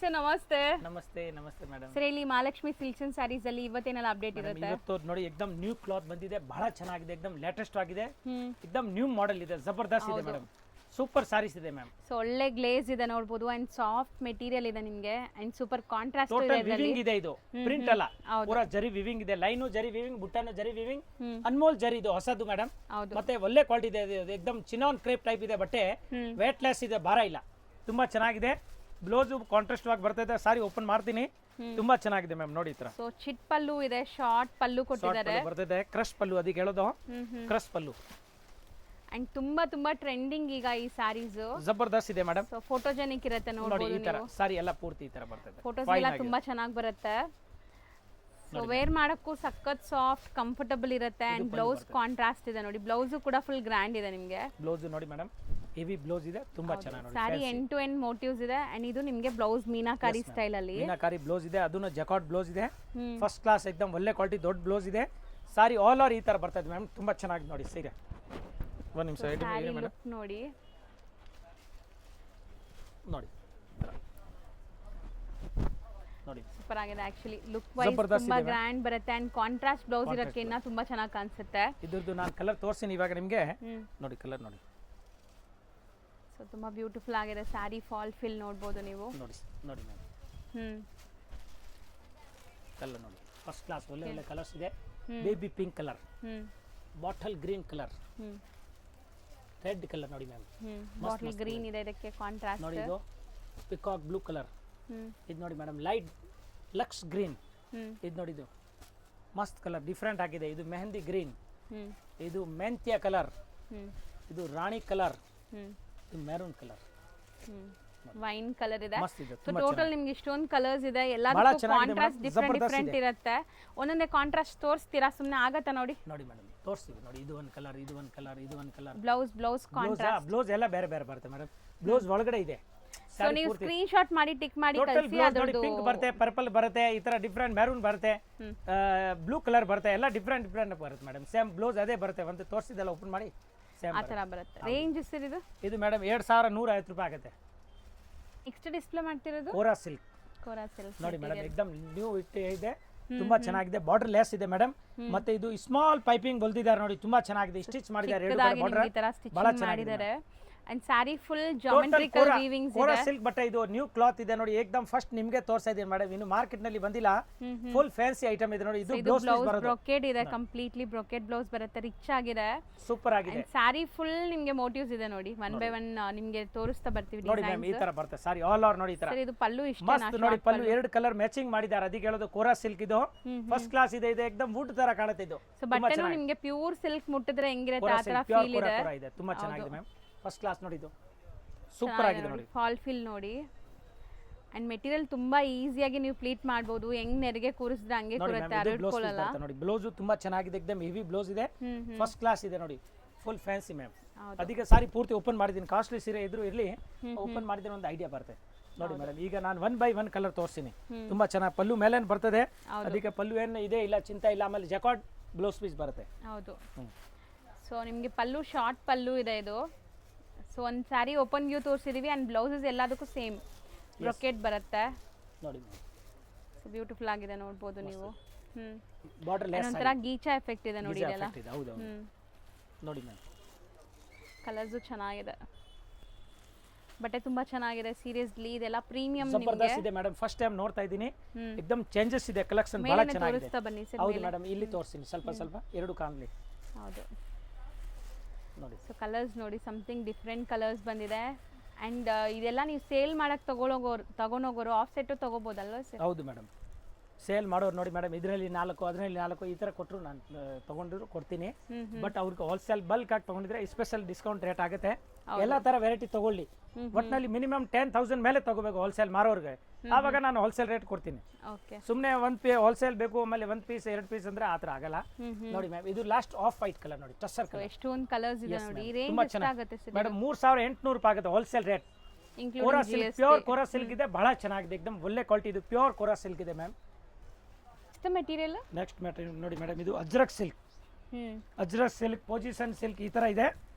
Sir ನಮಸ್ತೆ. ನಮಸ್ತೆ ನಮಸ್ತೆ ಮೇಡಮ್. ಸರ್ ಇಲ್ಲಿ ಮಹಾಲಕ್ಷ್ಮಿ ಸಿಲ್ಕ್ಸ್ ಅಂಡ್ ಸ್ಯಾರೀಸ್ ಅಲ್ಲಿ ಇವತ್ತೇನೆಲ್ಲ ಅಪ್ಡೇಟ್ ಇರುತ್ತೆ? ಇವತ್ತು ನೋಡಿ ಎಕ್ದಮ್ ನ್ಯೂ ಕ್ಲಾತ್ ಬಂದಿದೆ, ಬಹಳ ಚೆನ್ನಾಗಿದೆ, ಎಕ್ದಮ್ ಲೇಟೆಸ್ಟ್ ಆಗಿದೆ, ಎಕ್ದಮ್ ನ್ಯೂ ಮಾಡೆಲ್ ಇದೆ, ಜಬರ್ದಸ್ತ್ ಇದೆ ಮೇಡಮ್. ಸೂಪರ್ ಸಾರೀಸ್ ಇದೆ ಮ್ಯಾಮ್. ಸೊ ಒಳ್ಳೆ ಗ್ಲೇಸ್ ಇದೆ ನೋಡಬಹುದು ಅಂಡ್ ಸಾಫ್ಟ್ ಮೆಟೀರಿಯಲ್ ಇದೆ ನಿಮಗೆ and super contrast total viewing ಇದೆ, ಇದು ಪ್ರಿಂಟ್ ಅಲ್ಲ, ಪೂರಾ ಜರಿ ವಿವಿಂಗ್ ಇದೆ, ಲೈನು ಜರಿ ವಿವಿಂಗ್, ಬುಟ್ಟಾನು ಜರಿ ವಿವಿಂಗ್, ಅನ್ಮೋಲ್ ಜರಿ ಇದು ಹೊಸದು ಮೇಡಮ್. ಮತ್ತೆ ಒಳ್ಳೆ ಕ್ವಾಲಿಟಿ ಇದೆ, ಎಕ್ದಮ್ ಚಿನಾನ್ ಕ್ರೇಪ್ ಟೈಪ್ ಇದೆ ಬಟ್ಟೆ, ವೇಟ್ ಲೆಸ್ ಇದೆ, ಭಾರ ಇಲ್ಲ, ತುಂಬಾ ಚೆನ್ನಾಗಿದೆ. ಬ್ಲೌಸ್ ಕಾಂಟ್ರಾಸ್ಟ್ ಆಗಿ ಬರ್ತದೆ. ಸಾರಿ ಓಪನ್ ಮಾಡ್ತೀನಿ, ತುಂಬಾ ಚೆನ್ನಾಗಿದೆ ಮ್ಯಾಮ್ ನೋಡಿ ಈ ತರ. ಸೊ ಚಿಟ್ ಪಲ್ಲು ಇದೆ, ಶಾರ್ಟ್ ಪಲ್ಲು ಕೊಟ್ಟಿದ್ದಾರೆ, ಬರ್ತದೆ ಕ್ರಶ್ ಪಲ್ಲು, ಅದಕ್ಕೆ ಹೇಳೋದು ಕ್ರಶ್ ಪಲ್ಲು. ಅಂಡ್ ತುಂಬಾ ಟ್ರೆಂಡಿಂಗ್ ಈಗ ಈ ಸಾರೀಸ್, ಜಬರ್ದಸ್ತ್ ಇದೆ ಮೇಡಮ್. ಸೊ ಫೋಟೋಜೆನಿಕ್ ಇರುತ್ತೆ ನೋಡಿ ಈ ತರ ನೀವು. ಸಾರಿ ಎಲ್ಲ ಪೂರ್ತಿ ಈ ತರ ಬರ್ತದೆ, ಫೋಟೋಸ್ ಎಲ್ಲ ತುಂಬಾ ಚೆನ್ನಾಗಿ ಬರುತ್ತೆ. ಸೊ ವೇರ್ ಮಾಡಕ್ಕೂ ಸಖತ್ ಸಾಫ್ಟ್ ಕಂಫರ್ಟಬಲ್ ಇರುತ್ತೆ ಅಂಡ್ ಬ್ಲೌಸ್ ಕಾಂಟ್ರಾಸ್ಟ್ ಇದೆ ನೋಡಿ. ಬ್ಲೌಸ್ ಕೂಡ ಫುಲ್ ಗ್ರ್ಯಾಂಡ್ ಇದೆ ನಿಮಗೆ. ಬ್ಲೌಸ್ ನೋಡಿ ಮೇಡಮ್, ಹೆವಿ ಬ್ಲೌಸ್ ಇದೆ, ತುಂಬಾ ಚೆನ್ನಾಗಿ ನೋಡಿ. ಸಾರಿ ಎಂಡ್ ಟು ಎಂಡ್ ಮೋಟಿವ್ಸ್ ಇದೆ ಅಂಡ್ ಇದು ನಿಮಗೆ ಬ್ಲೌಸ್ ಮೀನಾಕಾರಿ ಸ್ಟೈಲ್ ಅಲ್ಲಿ. ಮೀನಾಕಾರಿ ಬ್ಲೌಸ್ ಇದೆ, ಅದನ್ನು ಜಕಾಟ್ ಬ್ಲೌಸ್ ಇದೆ, ಫಸ್ಟ್ ಕ್ಲಾಸ್ ಎಕ್ದಮ್ ಒಳ್ಳೆ ಕ್ವಾಲಿಟಿ ದೊಡ್ಡ ಬ್ಲೌಸ್ ಇದೆ. ಸಾರಿ ಆಲ್ ಓವರ್ ಈ ತರ ಬರ್ತದೆ ಮ್ಯಾಮ್, ತುಂಬಾ ಚೆನ್ನಾಗಿ ನೋಡಿ ಸೀರೆ. ಒಂದು ನಿಮಿಷ ನೋಡಿ ನೋಡಿ ನೋಡಿ ಸೂಪರ್ ಆಗಿದೆ ಆಕ್ಚುಲಿ. ಲುಕ್ ವೈಸ್ ತುಂಬಾ ಗ್ರ್ಯಾಂಡ್ ಬರುತ್ತೆ ಅಂಡ್ ಕಾಂಟ್ರಾಸ್ಟ್ ಬ್ಲೌಸ್ ಇರೋಕೆ ಇನ್ನ ತುಂಬಾ ಚೆನ್ನಾಗಿ ಕಾಣಿಸುತ್ತೆ. ಇದ್ರದ್ದು ನಾನು ಕಲರ್ ತೋರಿಸ್ತೀನಿ ಇವಾಗ ನಿಮಗೆ, ನೋಡಿ ಕಲರ್ ನೋಡಿ. ಸೊ ತುಂಬಾ ಬ್ಯೂಟಿಫುಲ್ ಆಗಿದೆ ಸಾರಿ, ಫಾಲ್ ಫಿಲ್ ನೋಡಬಹುದು ನೀವು. ನೋಡಿ ನೋಡಿ ಮ್ಯಾಮ್, ಕಲರ್ ನೋಡಿ ಫಸ್ಟ್ ಕ್ಲಾಸ್, ಒಳ್ಳೆ ಕಲರ್ಸ್ ಇದೆ. Baby pink colour, bottle green colour, red colour ನೋಡಿ ಮ್ಯಾಮ್, ಬಾಟಲ್ ಗ್ರೀನ್ ಇದೆ ಇದಕ್ಕೆ ಕಾಂಟ್ರಾಸ್ಟ್. ನೋಡಿ ಇದು ಪಿಕಾಕ್ ಬ್ಲೂ ಕಲರ್, ಇದು ನೋಡಿ ಮೇಡಮ್ ಲೈಟ್ ಲಕ್ಸ್ ಗ್ರೀನ್, ಇದು ನೋಡಿ ಇದು ಮಸ್ತ್ ಕಲರ್, ಡಿಫ್ರೆಂಟ್ ಆಗಿದೆ. ಇದು ಮೆಹಂದಿ ಗ್ರೀನ್, ಇದು ಮೆಂತ್ಯ ಕಲರ್, ಇದು ರಾಣಿ ಕಲರ್, ಇದು ಮೆರೂನ್ ಕಲರ್, ವೈನ್ ಕಲರ್ ಇದೆ. ಸೊ ಟೋಟಲ್ ನಿಮ್ಗೆ ಇಷ್ಟೊಂದು ಕಲರ್ಸ್ ಇದೆ, ಎಲ್ಲದಕ್ಕೂ ಕಾಂಟ್ರಾಸ್ಟ್ ಡಿಫ್ರೆಂಟ್ ಇರುತ್ತೆ. ಒಂದೊಂದೇ ಕಾಂಟ್ರಾಸ್ಟ್ ತೋರಿಸ್ತೀರಾ ಸುಮ್ಮನೆ ಆಗತ್ತಾ? ನೋಡಿ ನೋಡಿ ಮೇಡಮ್ ತೋರಿಸ್ತೀವಿ ನೋಡಿ. ಇದು ಒಂದು ಕಲರ್, ಇದು ಒಂದು ಕಲರ್, ಇದು ಒಂದು ಕಲರ್. ಬ್ಲೌಸ್ ಕಾಂಟ್ರಾಸ್ಟ್, ಬ್ಲೌಸ್ ಎಲ್ಲ ಬೇರೆ ಬೇರೆ ಬರುತ್ತೆ ಮೇಡಮ್. ಬ್ಲೌಸ್ ಒಳಗಡೆ ಇದೆ. ಸೊ ನೀವು ಸ್ಕ್ರೀನ್ ಶಾಟ್ ಮಾಡಿ ಟಿಕ್ ಮಾಡಿ ಕಳಿಸಿ. ನೋಡಿ ಪಿಂಕ್ ಬರುತ್ತೆ, ಪರ್ಪಲ್ ಬರುತ್ತೆ, ಈ ತರ ಡಿಫ್ರೆಂಟ್, ಮೆರೂನ್ ಬರುತ್ತೆ, ಬ್ಲೂ ಕಲರ್ ಬರುತ್ತೆ, ಎಲ್ಲ ಡಿಫ್ರೆಂಟ್ ಬರುತ್ತೆ ಮೇಡಮ್. ಸೇಮ್ ಬ್ಲೌಸ್ ಅದೇ ಬರುತ್ತೆ, ಒಂದು ತೋರಿಸಿದೆಲ್ಲ ಓಪನ್ ಮಾಡಿ ಸೇಮ್ ಆ ತರ ಬರುತ್ತೆ. ರೇಂಜ್ ಸರ್ ಇದು ಮೇಡಮ್ 2150 ರೂಪಾಯಿ ಆಗುತ್ತೆ. ನೆಕ್ಸ್ಟ್ ಡಿಸ್ಪ್ಲೇ ಮಾಡ್ತಿರೋದು ಕೋರಾ ಸಿಲ್ಕ್ ನೋಡಿ ಮೇಡಮ್, ಎಕ್ದಮ್ ನ್ಯೂ ಇದೆ, ತುಂಬಾ ಚೆನ್ನಾಗಿದೆ. ಬಾರ್ಡರ್ ಲೆಸ್ ಇದೆ ಮೇಡಮ್, ಮತ್ತೆ ಇದು ಸ್ಮಾಲ್ ಪೈಪಿಂಗ್ ಹೊಲ್ದಿದ್ದಾರೆ ನೋಡಿ, ತುಂಬಾ ಚೆನ್ನಾಗಿದೆ. ಸ್ಟಿಚ್ ಮಾಡಿದ್ದಾರೆ, ಬಹಳ ಚೆನ್ನಾಗಿದೆ. And sorry full geometrical weavings ಇದೆ. ಕೋರಾ ಸಿಲ್ಕ್ ಬಟ್ಟೆ, ಇದು ನ್ಯೂ ಕ್ಲಾತ್ ಇದೆ ನೋಡಿ, ಏಕದಮ್ ಫಸ್ಟ್ ನಿಮಗೆ ತೋರಿಸ್ತಾ ಇದೀನಿ ಮೇಡಮ್, ಇನ್ನು ಮಾರ್ಕೆಟ್ ನಲ್ಲಿ ಬಂದಿಲ್ಲ, ಫುಲ್ ಫ್ಯಾನ್ಸಿ ಐಟಮ್ ಇದೆ ನೋಡಿ. ಇದು ಬ್ಲೌಸ್ ಬ್ರೊಕೇಡ್ ಇದೆ, ಕಂಪ್ಲೀಟ್ಲಿ ಬ್ರೊಕೇಡ್ ಬ್ಲೌಸ್ ಬರುತ್ತೆ, ರಿಚ್ ಆಗಿದೆ, ಸೂಪರ್ ಆಗಿದೆ. ಸಾರಿ ಫುಲ್ ನಿಮಗೆ ಮೋಟಿವ್ಸ್ ಇದೆ ನೋಡಿ, ಒನ್ ಬೈ ಒನ್ ನಿಮಗೆ ತೋರಿಸ್ತಾ ಬರ್ತೀವಿ. ನೋಡಿ ಮ್ಯಾಮ್ ಈ ತರ ಬರುತ್ತೆ ಸಾರಿ ಆಲ್ ಓವರ್ ನೋಡಿ ಈ ತರ. ಸರ್ ಇದು ಪಲ್ಲು ಇಷ್ಟ ಮಸ್ತ್ ನೋಡಿ, ಪಲ್ಲು ಎರಡು ಕಲರ್ ಮ್ಯಾಚಿಂಗ್ ಮಾಡಿದ್ದಾರೆ, ಅದಕ್ಕೆ ಹೇಳೋದು ಕೋರಾ ಸಿಲ್ಕ್. ಇದು ಫಸ್ಟ್ ಕ್ಲಾಸ್ ಇದೆ, ಇದು ಏಕದಮ್ ವುಡ್ ತರ ಕಾಣುತ್ತೆ. ಇದು ಸೊ ಬಟ್ಟೆನೂ ನಿಮಗೆ ಪ್ಯೂರ್ ಸಿಲ್ಕ್ ಮುಟ್ಟಿದ್ರೆ ಹೆಂಗಿರುತ್ತೆ ಆ ತರ ಫೀಲ್ ಇದೆ, ತುಂಬಾ ಚೆನ್ನಾಗಿದೆ ಮ್ಯಾಮ್. ಫಸ್ಟ್ ಕ್ಲಾಸ್ ನೋಡಿ, ಇದು ಸೂಪರ್ ಆಗಿದೆ ನೋಡಿ. ಫಾಲ್ ಫಿಲ್ ನೋಡಿ ಅಂಡ್ ಮೆಟೀರಿಯಲ್ ತುಂಬಾ ಈಸಿಯಾಗಿ ನೀವು ಪ್ಲೀಟ್ ಮಾಡಬಹುದು, ಹೆಂಗ್ ನೆರಿಗೆ ಕೂರಿಸಿದ್ರೆ ಹಂಗೆ ಕೂರುತ್ತೆ, ಅರಳ್ಕೊಳ್ಳಲ್ಲ ನೋಡಿ. ಬ್ಲೌಸ್ ತುಂಬಾ ಚೆನ್ನಾಗಿದೆ, ಎಕ್ದಮ್ ಹೆವಿ ಬ್ಲೌಸ್ ಇದೆ, ಫಸ್ಟ್ ಕ್ಲಾಸ್ ಇದೆ ನೋಡಿ, ಫುಲ್ ಫ್ಯಾನ್ಸಿ ಮ್ಯಾಮ್. ಅದಕ್ಕೆ ಸಾರಿ ಪೂರ್ತಿ ಓಪನ್ ಮಾಡಿದ್ದೀನಿ, ಕಾಸ್ಟ್ಲಿ ಸೀರೆ ಇದ್ರು ಇರ್ಲಿ, ಓಪನ್ ಮಾಡಿದ್ರೆ ಒಂದು ಐಡಿಯಾ ಬರುತ್ತೆ ನೋಡಿ ಮೇಡಮ್. ಈಗ ನಾನು 1 by 1 ಕಲರ್ ತೋರಿಸ್ತೀನಿ, ತುಂಬಾ ಚೆನ್ನಾಗಿ. ಪಲ್ಲು ಮೇಲೆ ಬರ್ತದೆ, ಅದಕ್ಕೆ ಪಲ್ಲು ಏನು ಇದೆ ಇಲ್ಲ ಚಿಂತೆ ಇಲ್ಲ. ಆಮೇಲೆ ಜಕಾರ್ಡ್ ಬ್ಲೌಸ್ ಪೀಸ್ ಬರುತ್ತೆ. ಹೌದು, ಸೊ ನಿಮಗೆ ಪಲ್ಲು ಶಾರ್ಟ್ ಪಲ್ಲು ಇದೆ ಇದು. ಸೊ ಒಂದು ಸ್ಯಾರಿ ಓಪನ್ ವ್ಯೂ ತೋರಿಸಿದೀವಿ ಅಂಡ್ ಬ್ಲೌಸಸ್ ಎಲ್ಲದಕ್ಕೂ ಸೇಮ್ ಬ್ರೊಕೆಟ್ ಬರುತ್ತೆ ನೋಡಿ. ಸೊ ಬ್ಯೂಟಿಫುಲ್ ಆಗಿದೆ ನೋಡ್ಬೋದು ನೀವು. ಬಾರ್ಡರ್ ಲೆಸ್ ಒಂಥರ ಗೀಚಾ ಎಫೆಕ್ಟ್ ಇದೆ ನೋಡಿ ಇದೆಲ್ಲ. ಹೌದು ನೋಡಿ ಮ್ಯಾಮ್, ಕಲರ್ಸು ಚೆನ್ನಾಗಿದೆ, ಬಟ್ಟೆ ತುಂಬಾ ಚೆನ್ನಾಗಿದೆ. ಸೀರಿಯಸ್ಲಿ ಇದೆಲ್ಲ ಪ್ರೀಮಿಯಂ ಜಬರ್ದಸ್ತ್ ಇದೆ ಮೇಡಮ್. ಫಸ್ಟ್ ಟೈಮ್ ನೋಡ್ತಾ ಇದ್ದೀನಿ, ಎಕ್ದಮ್ ಚೇಂಜಸ್ ಇದೆ, ಕಲೆಕ್ಷನ್ ಬಹಳ ಚೆನ್ನಾಗಿದೆ. ಬನ್ನಿ ಸರ್. ಹೌದು ಮೇಡಮ್, ಇಲ್ಲಿ ತೋರಿಸ್ತೀನಿ ಸ್ವಲ್ಪ ಎರಡು ಕಾಣಲಿ. ಹೌದು ನೋಡಿ. ಸೊ ಕಲರ್ಸ್ ನೋಡಿ, ಸಮಥಿಂಗ್ ಡಿಫ್ರೆಂಟ್ ಕಲರ್ಸ್ ಬಂದಿದೆ ಅಂಡ್ ಇದೆಲ್ಲ ನೀವು ಸೇಲ್ ಮಾಡಕ್ ತಗೊಂಡೋಗೋರು ಆಫ್ ಸೆಟ್ ತಗೋಬಹುದಲ್ವಾ ಸರ್? ಹೌದು ಮೇಡಮ್, ಸೇಲ್ ಮಾಡೋರು ನೋಡಿ ಮೇಡಮ್, ಇದರಲ್ಲಿ 4 ಅದರಲ್ಲಿ 4 ಈ ತರ ಕೊಟ್ಟರು ನಾನು ತಗೊಂಡ್ರು ಕೊಡ್ತೀನಿ. ಬಟ್ ಅವ್ರಿಗೆ ಹೋಲ್ಸೇಲ್ ಬಲ್ಕ್ ಆಗಿ ತಗೊಂಡಿದ್ರೆ ಸ್ಪೆಷಲ್ ಡಿಸ್ಕೌಂಟ್ ರೇಟ್ ಆಗುತ್ತೆ. ಎಲ್ಲ ತರ ವೆರೈಟಿ ತಗೊಳ್ಳಿ, ಒಟ್ಟಿನಲ್ಲಿ ಮಿನಿಮಮ್ 10,000 ಮೇಲೆ ತಗೋಬೇಕು ಹೋಲ್ಸೇಲ್ ಮಾರೋರ್ಗೆ, ಆವಾಗ ನಾನು ಹೋಲ್ಸೇಲ್ ರೇಟ್ ಕೊಡ್ತೀನಿ. ಸುಮ್ಮನೆ ಹೋಲ್ಸೇಲ್ ಬೇಕು ಆಮೇಲೆ 1 ಪೀಸ್ 2 ಪೀಸ್ ಅಂದ್ರೆ ಆತರ ಆಗಲ್ಲ. ನೋಡಿ ಮ್ಯಾಮ್, ಇದು ಲಾಸ್ಟ್ ಆಫ್ ವೈಟ್ ಕಲರ್ ನೋಡಿ, ಟಸ್ಸರ್ ಕಲರ್. ಎಷ್ಟೊಂದು ಕಲರ್ಸ್ ಇದೆ ನೋಡಿ. ತುಂಬಾ ಚೆನ್ನಾಗಿದೆ ಮೇಡಮ್, 3800 ರೂಪಾಯಿ ಆಗುತ್ತೆ ಹೋಲ್ಸೇಲ್ ರೇಟ್. ಕೋರಾ ಸಿಲ್ಕ್, ಪ್ಯೂರ್ ಕೋರಾ ಸಿಲ್ಕ್ ಇದೆ, ಬಹಳ ಚೆನ್ನಾಗಿದೆ, ಎಕ್ದಮ್ ಒಳ್ಳೆ ಕ್ವಾಲಿಟಿ. ಇದು ಪ್ಯೂರ್ ಕೋರಾ ಸಿಲ್ಕ್ ಇದೆ ಮ್ಯಾಮ್. ಮೆಟೀರಿಯಲ್ ನೆಕ್ಸ್ಟ್ ಮೆಟೀರಿಯಲ್ ನೋಡಿ ಮೇಡಮ್, ಇದು Ajrakh silk, Ajrakh silk, position silk ಈ ತರ ಇದೆ,